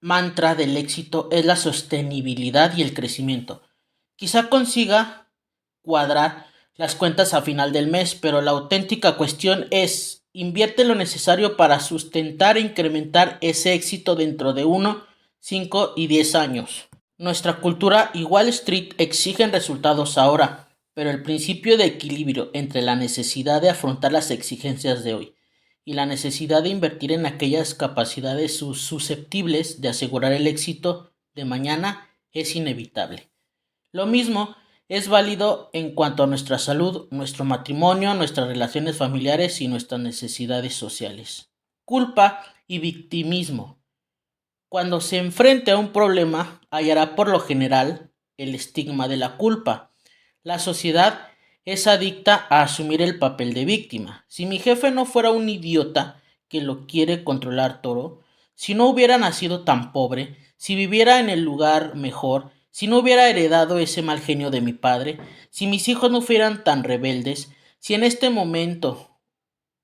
mantra del éxito es la sostenibilidad y el crecimiento. Quizá consiga cuadrar las cuentas a final del mes, pero la auténtica cuestión es, invierte lo necesario para sustentar e incrementar ese éxito dentro de 5 y 10 años. Nuestra cultura y Wall Street exigen resultados ahora, pero el principio de equilibrio entre la necesidad de afrontar las exigencias de hoy y la necesidad de invertir en aquellas capacidades susceptibles de asegurar el éxito de mañana es inevitable. Lo mismo es válido en cuanto a nuestra salud, nuestro matrimonio, nuestras relaciones familiares y nuestras necesidades sociales. Culpa y victimismo. Cuando se enfrente a un problema, hallará por lo general el estigma de la culpa. La sociedad es adicta a asumir el papel de víctima. Si mi jefe no fuera un idiota que lo quiere controlar todo, si no hubiera nacido tan pobre, si viviera en el lugar mejor, si no hubiera heredado ese mal genio de mi padre, si mis hijos no fueran tan rebeldes, si en este momento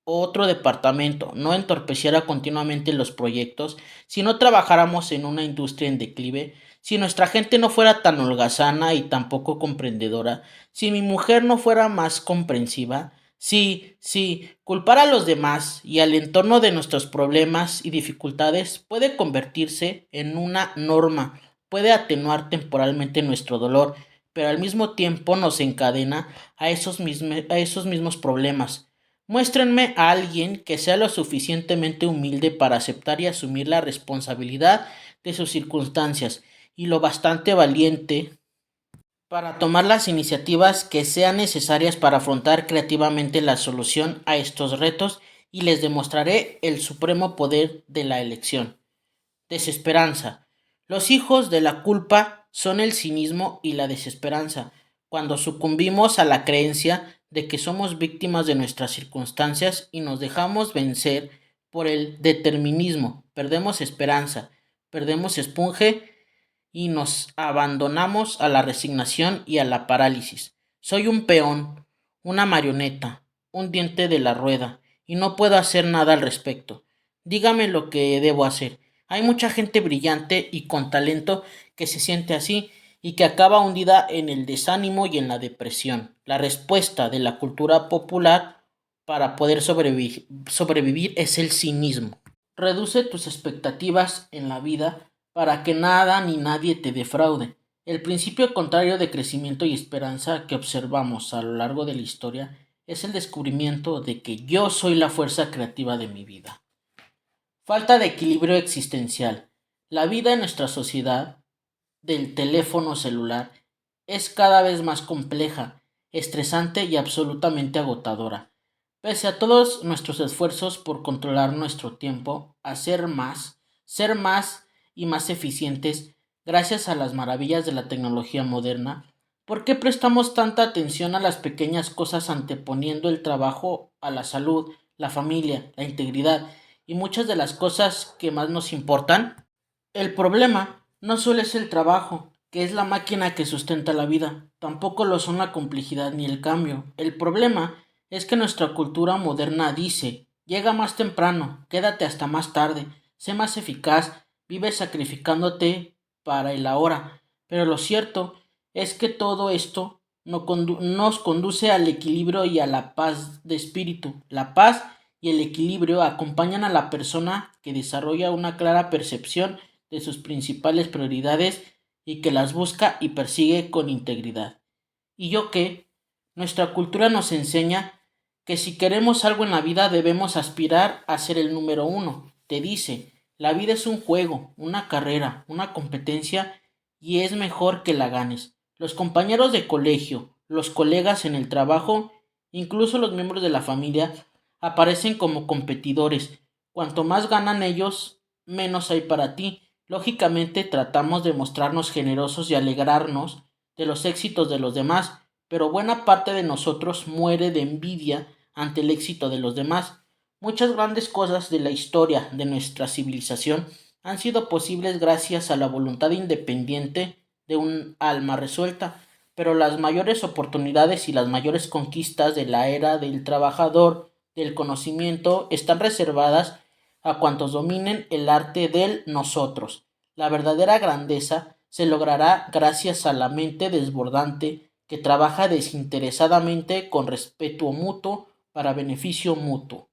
otro departamento no entorpeciera continuamente los proyectos, si no trabajáramos en una industria en declive, si nuestra gente no fuera tan holgazana y tan poco comprendedora, si mi mujer no fuera más comprensiva, si culpar a los demás y al entorno de nuestros problemas y dificultades puede convertirse en una norma, puede atenuar temporalmente nuestro dolor, pero al mismo tiempo nos encadena a esos mismos problemas. Muéstrenme a alguien que sea lo suficientemente humilde para aceptar y asumir la responsabilidad de sus circunstancias y lo bastante valiente para tomar las iniciativas que sean necesarias para afrontar creativamente la solución a estos retos y les demostraré el supremo poder de la elección. Desesperanza. Los hijos de la culpa son el cinismo y la desesperanza. Cuando sucumbimos a la creencia de que somos víctimas de nuestras circunstancias y nos dejamos vencer por el determinismo, perdemos esperanza. perdemos espunje y nos abandonamos a la resignación y a la parálisis. Soy un peón, una marioneta, un diente de la rueda, y no puedo hacer nada al respecto. Dígame lo que debo hacer. Hay mucha gente brillante y con talento que se siente así y que acaba hundida en el desánimo y en la depresión. La respuesta de la cultura popular para poder sobrevivir es el cinismo. Reduce tus expectativas en la vida para que nada ni nadie te defraude. El principio contrario de crecimiento y esperanza que observamos a lo largo de la historia es el descubrimiento de que yo soy la fuerza creativa de mi vida. Falta de equilibrio existencial. La vida en nuestra sociedad del teléfono celular es cada vez más compleja, estresante y absolutamente agotadora. Pese a todos nuestros esfuerzos por controlar nuestro tiempo, hacer más, ser más y más eficientes gracias a las maravillas de la tecnología moderna, ¿por qué prestamos tanta atención a las pequeñas cosas anteponiendo el trabajo a la salud, la familia, la integridad y muchas de las cosas que más nos importan? El problema no solo es el trabajo, que es la máquina que sustenta la vida, tampoco lo son la complejidad ni el cambio. El problema es que nuestra cultura moderna dice, llega más temprano, quédate hasta más tarde, sé más eficaz, vive sacrificándote para el ahora. Pero lo cierto es que todo esto nos conduce al equilibrio y a la paz de espíritu. La paz y el equilibrio acompañan a la persona que desarrolla una clara percepción de sus principales prioridades y que las busca y persigue con integridad. ¿Y yo qué? Nuestra cultura nos enseña que si queremos algo en la vida debemos aspirar a ser el número uno. Te dice, la vida es un juego, una carrera, una competencia y es mejor que la ganes. Los compañeros de colegio, los colegas en el trabajo, incluso los miembros de la familia aparecen como competidores. Cuanto más ganan ellos, menos hay para ti. Lógicamente tratamos de mostrarnos generosos y alegrarnos de los éxitos de los demás, pero buena parte de nosotros muere de envidia ante el éxito de los demás. Muchas grandes cosas de la historia de nuestra civilización han sido posibles gracias a la voluntad independiente de un alma resuelta, pero las mayores oportunidades y las mayores conquistas de la era del trabajador, del conocimiento, están reservadas a cuantos dominen el arte del nosotros. La verdadera grandeza se logrará gracias a la mente desbordante que trabaja desinteresadamente con respeto mutuo para beneficio mutuo.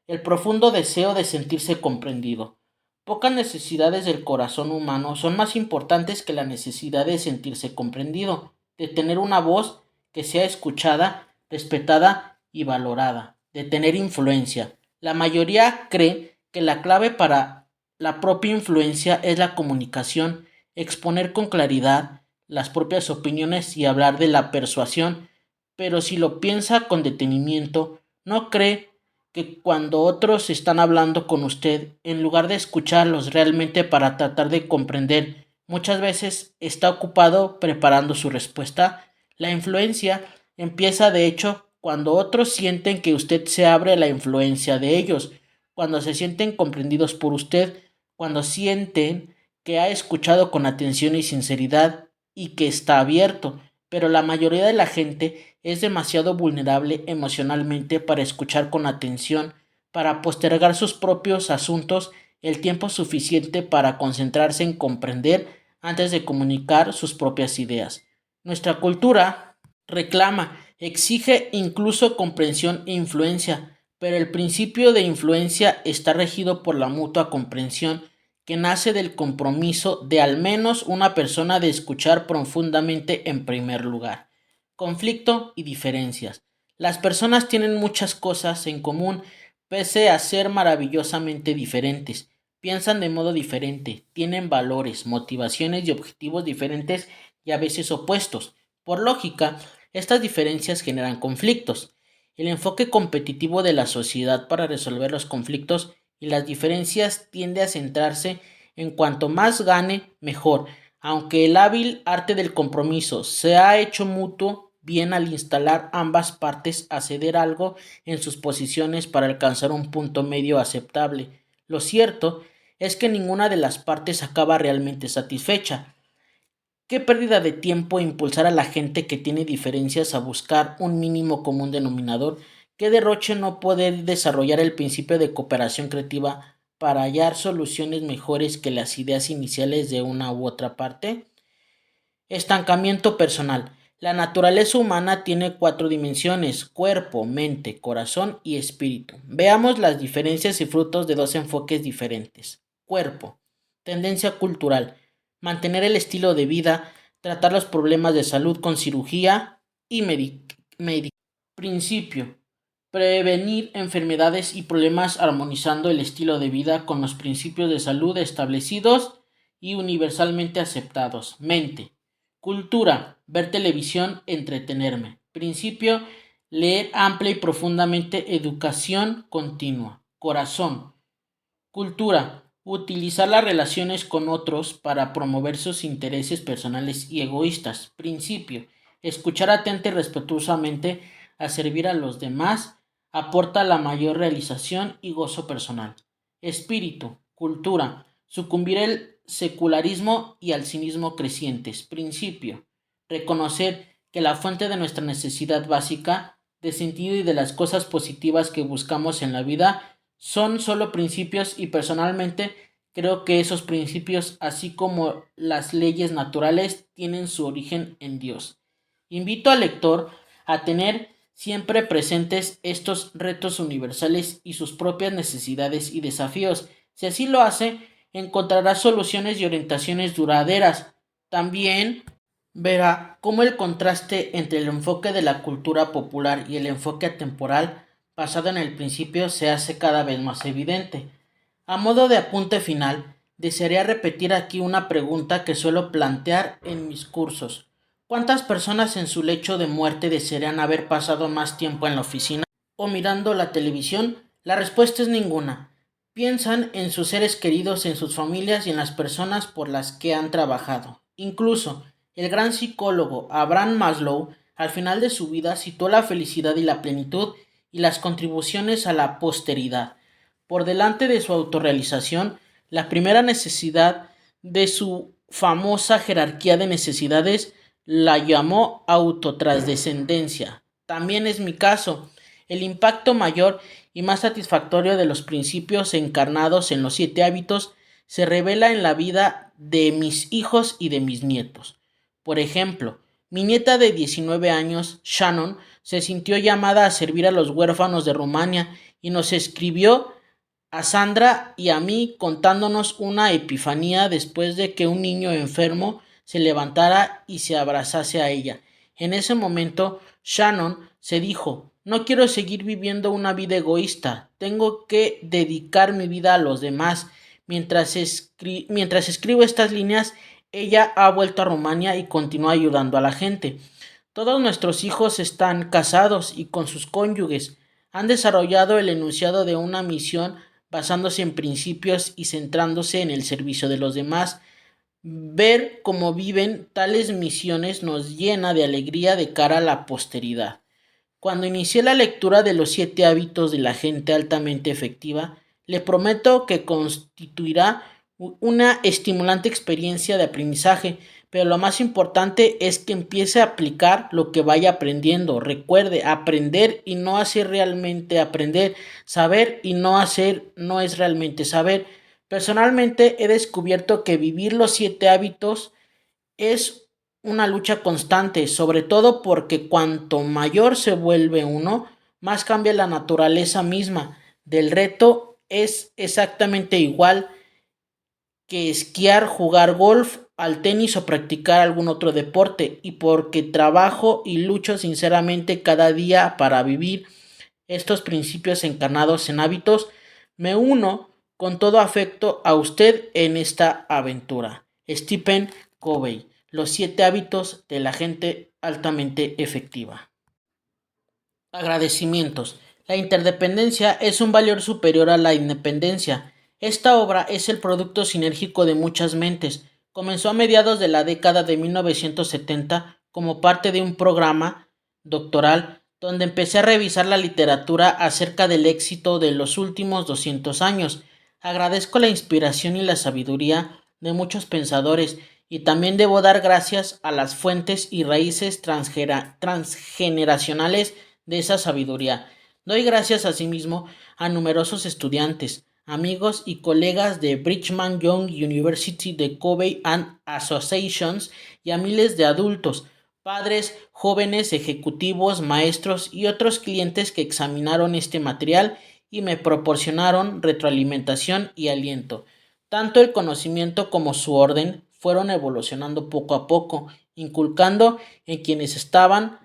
El profundo deseo de sentirse comprendido. Pocas necesidades del corazón humano son más importantes que la necesidad de sentirse comprendido, de tener una voz que sea escuchada, respetada y valorada, de tener influencia. La mayoría cree que la clave para la propia influencia es la comunicación, exponer con claridad las propias opiniones y hablar de la persuasión, pero si lo piensa con detenimiento, no cree que cuando otros están hablando con usted, en lugar de escucharlos realmente para tratar de comprender, muchas veces está ocupado preparando su respuesta. La influencia empieza de hecho cuando otros sienten que usted se abre a la influencia de ellos, cuando se sienten comprendidos por usted, cuando sienten que ha escuchado con atención y sinceridad y que está abierto. Pero la mayoría de la gente es demasiado vulnerable emocionalmente para escuchar con atención, para postergar sus propios asuntos el tiempo suficiente para concentrarse en comprender antes de comunicar sus propias ideas. Nuestra cultura reclama, exige incluso comprensión e influencia, pero el principio de influencia está regido por la mutua comprensión que nace del compromiso de al menos una persona de escuchar profundamente en primer lugar. Conflicto y diferencias. Las personas tienen muchas cosas en común, pese a ser maravillosamente diferentes. Piensan de modo diferente, tienen valores, motivaciones y objetivos diferentes y a veces opuestos. Por lógica, estas diferencias generan conflictos. El enfoque competitivo de la sociedad para resolver los conflictos y las diferencias tiende a centrarse en cuanto más gane, mejor, aunque el hábil arte del compromiso se ha hecho mutuo bien al instalar ambas partes a ceder algo en sus posiciones para alcanzar un punto medio aceptable. Lo cierto es que ninguna de las partes acaba realmente satisfecha. Qué pérdida de tiempo impulsar a la gente que tiene diferencias a buscar un mínimo común denominador, qué derroche no poder desarrollar el principio de cooperación creativa para hallar soluciones mejores que las ideas iniciales de una u otra parte. Estancamiento personal. La naturaleza humana tiene 4 dimensiones: cuerpo, mente, corazón y espíritu. Veamos las diferencias y frutos de 2 enfoques diferentes. Cuerpo. Tendencia cultural: mantener el estilo de vida, tratar los problemas de salud con cirugía y medicación. Principio: prevenir enfermedades y problemas armonizando el estilo de vida con los principios de salud establecidos y universalmente aceptados. Mente: cultura: ver televisión, entretenerme. Principio: leer amplia y profundamente, educación continua. Corazón: cultura: utilizar las relaciones con otros para promover sus intereses personales y egoístas. Principio: escuchar atenta y respetuosamente, a servir a los demás, aporta la mayor realización y gozo personal. Espíritu: cultura: sucumbir al secularismo y al cinismo crecientes. Principio: reconocer que la fuente de nuestra necesidad básica de sentido y de las cosas positivas que buscamos en la vida son solo principios, y personalmente creo que esos principios, así como las leyes naturales, tienen su origen en Dios. Invito al lector a tener siempre presentes estos retos universales y sus propias necesidades y desafíos. Si así lo hace, encontrará soluciones y orientaciones duraderas. También verá cómo el contraste entre el enfoque de la cultura popular y el enfoque atemporal basado en el principio se hace cada vez más evidente. A modo de apunte final, desearía repetir aquí una pregunta que suelo plantear en mis cursos. ¿Cuántas personas en su lecho de muerte desearían haber pasado más tiempo en la oficina o mirando la televisión? La respuesta es ninguna. Piensan en sus seres queridos, en sus familias y en las personas por las que han trabajado. Incluso el gran psicólogo Abraham Maslow, al final de su vida, citó la felicidad y la plenitud y las contribuciones a la posteridad por delante de su autorrealización, la primera necesidad de su famosa jerarquía de necesidades la llamó autotrascendencia. También es mi caso. El impacto mayor y más satisfactorio de los principios encarnados en los 7 hábitos se revela en la vida de mis hijos y de mis nietos. Por ejemplo, mi nieta de 19 años, Shannon, se sintió llamada a servir a los huérfanos de Rumania y nos escribió a Sandra y a mí contándonos una epifanía después de que un niño enfermo se levantara y se abrazase a ella. En ese momento, Shannon se dijo: no quiero seguir viviendo una vida egoísta, tengo que dedicar mi vida a los demás. Mientras escribo estas líneas, ella ha vuelto a Rumania y continúa ayudando a la gente. Todos nuestros hijos están casados y con sus cónyuges. Han desarrollado el enunciado de una misión basándose en principios y centrándose en el servicio de los demás. Ver cómo viven tales misiones nos llena de alegría de cara a la posteridad. Cuando inicié la lectura de los 7 hábitos de la gente altamente efectiva, le prometo que constituirá una estimulante experiencia de aprendizaje, pero lo más importante es que empiece a aplicar lo que vaya aprendiendo. Recuerde, aprender y no hacer realmente aprender. Saber y no hacer no es realmente saber. Personalmente he descubierto que vivir los 7 hábitos es una lucha constante, sobre todo porque cuanto mayor se vuelve uno, más cambia la naturaleza misma del reto. Es exactamente igual que esquiar, jugar golf, al tenis o practicar algún otro deporte, y porque trabajo y lucho sinceramente cada día para vivir estos principios encarnados en hábitos, me uno con todo afecto a usted en esta aventura. Stephen Covey, los 7 hábitos de la gente altamente efectiva. Agradecimientos. La interdependencia es un valor superior a la independencia. Esta obra es el producto sinérgico de muchas mentes. Comenzó a mediados de la década de 1970 como parte de un programa doctoral donde empecé a revisar la literatura acerca del éxito de los últimos 200 años. Agradezco la inspiración y la sabiduría de muchos pensadores y también debo dar gracias a las fuentes y raíces transgeneracionales de esa sabiduría. Doy gracias asimismo a numerosos estudiantes, amigos y colegas de Brigham Young University de Covey and Associations y a miles de adultos, padres, jóvenes, ejecutivos, maestros y otros clientes que examinaron este material y me proporcionaron retroalimentación y aliento. Tanto el conocimiento como su orden fueron evolucionando poco a poco, inculcando en quienes estaban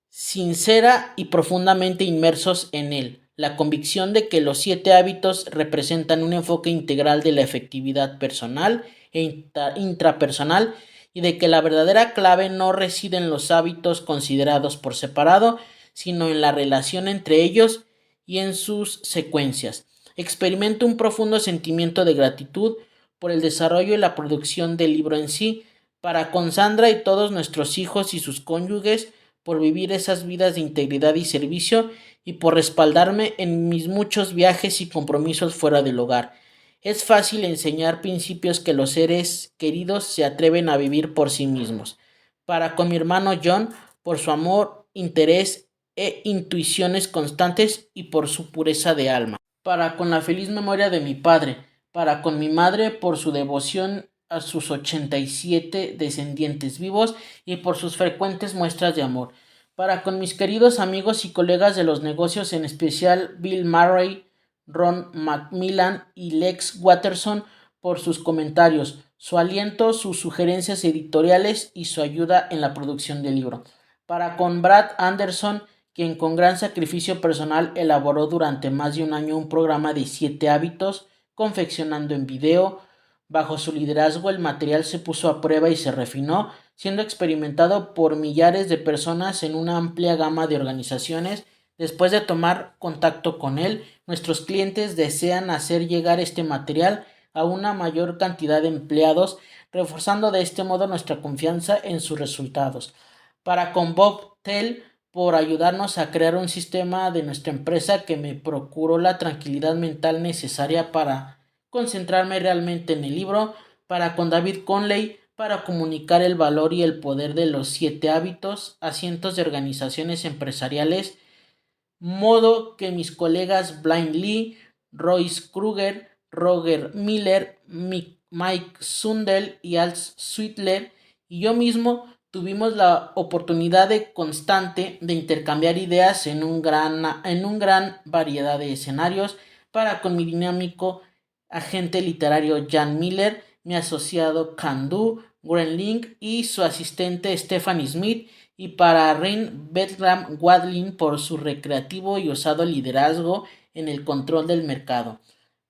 sincera y profundamente inmersos en él, la convicción de que los 7 hábitos representan un enfoque integral de la efectividad personal e intrapersonal y de que la verdadera clave no reside en los hábitos considerados por separado, sino en la relación entre ellos y en sus secuencias. Experimento un profundo sentimiento de gratitud por el desarrollo y la producción del libro en sí, para con Sandra y todos nuestros hijos y sus cónyuges, por vivir esas vidas de integridad y servicio y por respaldarme en mis muchos viajes y compromisos fuera del hogar. Es fácil enseñar principios que los seres queridos se atreven a vivir por sí mismos. Para con mi hermano John, por su amor, interés e intuiciones constantes y por su pureza de alma. Para con la feliz memoria de mi padre, para con mi madre por su devoción a sus 87 descendientes vivos y por sus frecuentes muestras de amor. Para con mis queridos amigos y colegas de los negocios, en especial Bill Murray, Ron Macmillan y Lex Watterson, por sus comentarios, su aliento, sus sugerencias editoriales y su ayuda en la producción del libro. Para con Brad Anderson, quien con gran sacrificio personal elaboró durante más de un año un programa de 7 hábitos, confeccionando en video. Bajo su liderazgo el material se puso a prueba y se refinó, siendo experimentado por millares de personas en una amplia gama de organizaciones. Después de tomar contacto con él, nuestros clientes desean hacer llegar este material a una mayor cantidad de empleados, reforzando de este modo nuestra confianza en sus resultados. Para con Bob Tell, por ayudarnos a crear un sistema de nuestra empresa que me procuró la tranquilidad mental necesaria para concentrarme realmente en el libro. Para con David Conley, para comunicar el valor y el poder de los 7 hábitos a cientos de organizaciones empresariales, modo que mis colegas Blaine Lee, Royce Kruger, Roger Miller, Mike Sundell y Al Sweetler y yo mismo tuvimos la oportunidad de constante de intercambiar ideas en un gran variedad de escenarios. Para con mi dinámico agente literario Jan Miller, mi asociado Kandu Grenling y su asistente Stephanie Smith, y para Rein Bertram Wadlin por su recreativo y osado liderazgo en el control del mercado.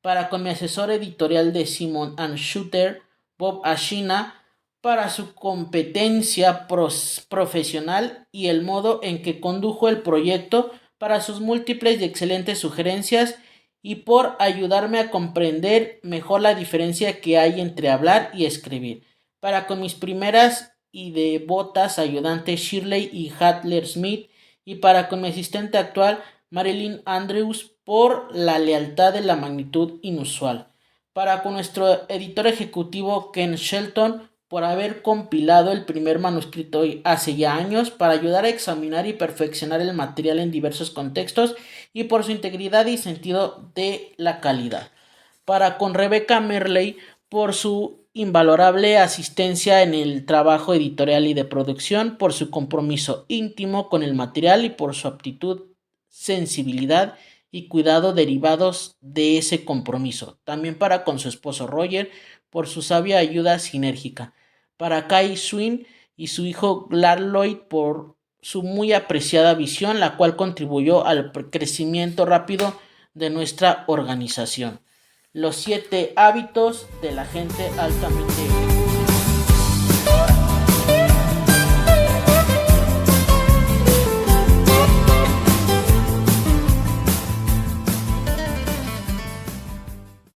Para con mi asesor editorial de Simon & Schuster, Bob Ashina, para su competencia profesional y el modo en que condujo el proyecto, para sus múltiples y excelentes sugerencias y por ayudarme a comprender mejor la diferencia que hay entre hablar y escribir. Para con mis primeras y devotas ayudantes Shirley y Hadler Smith, y para con mi asistente actual Marilyn Andrews por la lealtad de la magnitud inusual. Para con nuestro editor ejecutivo Ken Shelton por haber compilado el primer manuscrito hace ya años para ayudar a examinar y perfeccionar el material en diversos contextos y por su integridad y sentido de la calidad. Para con Rebecca Merley por su invalorable asistencia en el trabajo editorial y de producción, por su compromiso íntimo con el material y por su aptitud, sensibilidad y cuidado derivados de ese compromiso. También para con su esposo Roger por su sabia ayuda sinérgica. Para Kai Swin y su hijo Lloyd por su muy apreciada visión, la cual contribuyó al crecimiento rápido de nuestra organización. Los 7 hábitos de la gente altamente efectiva.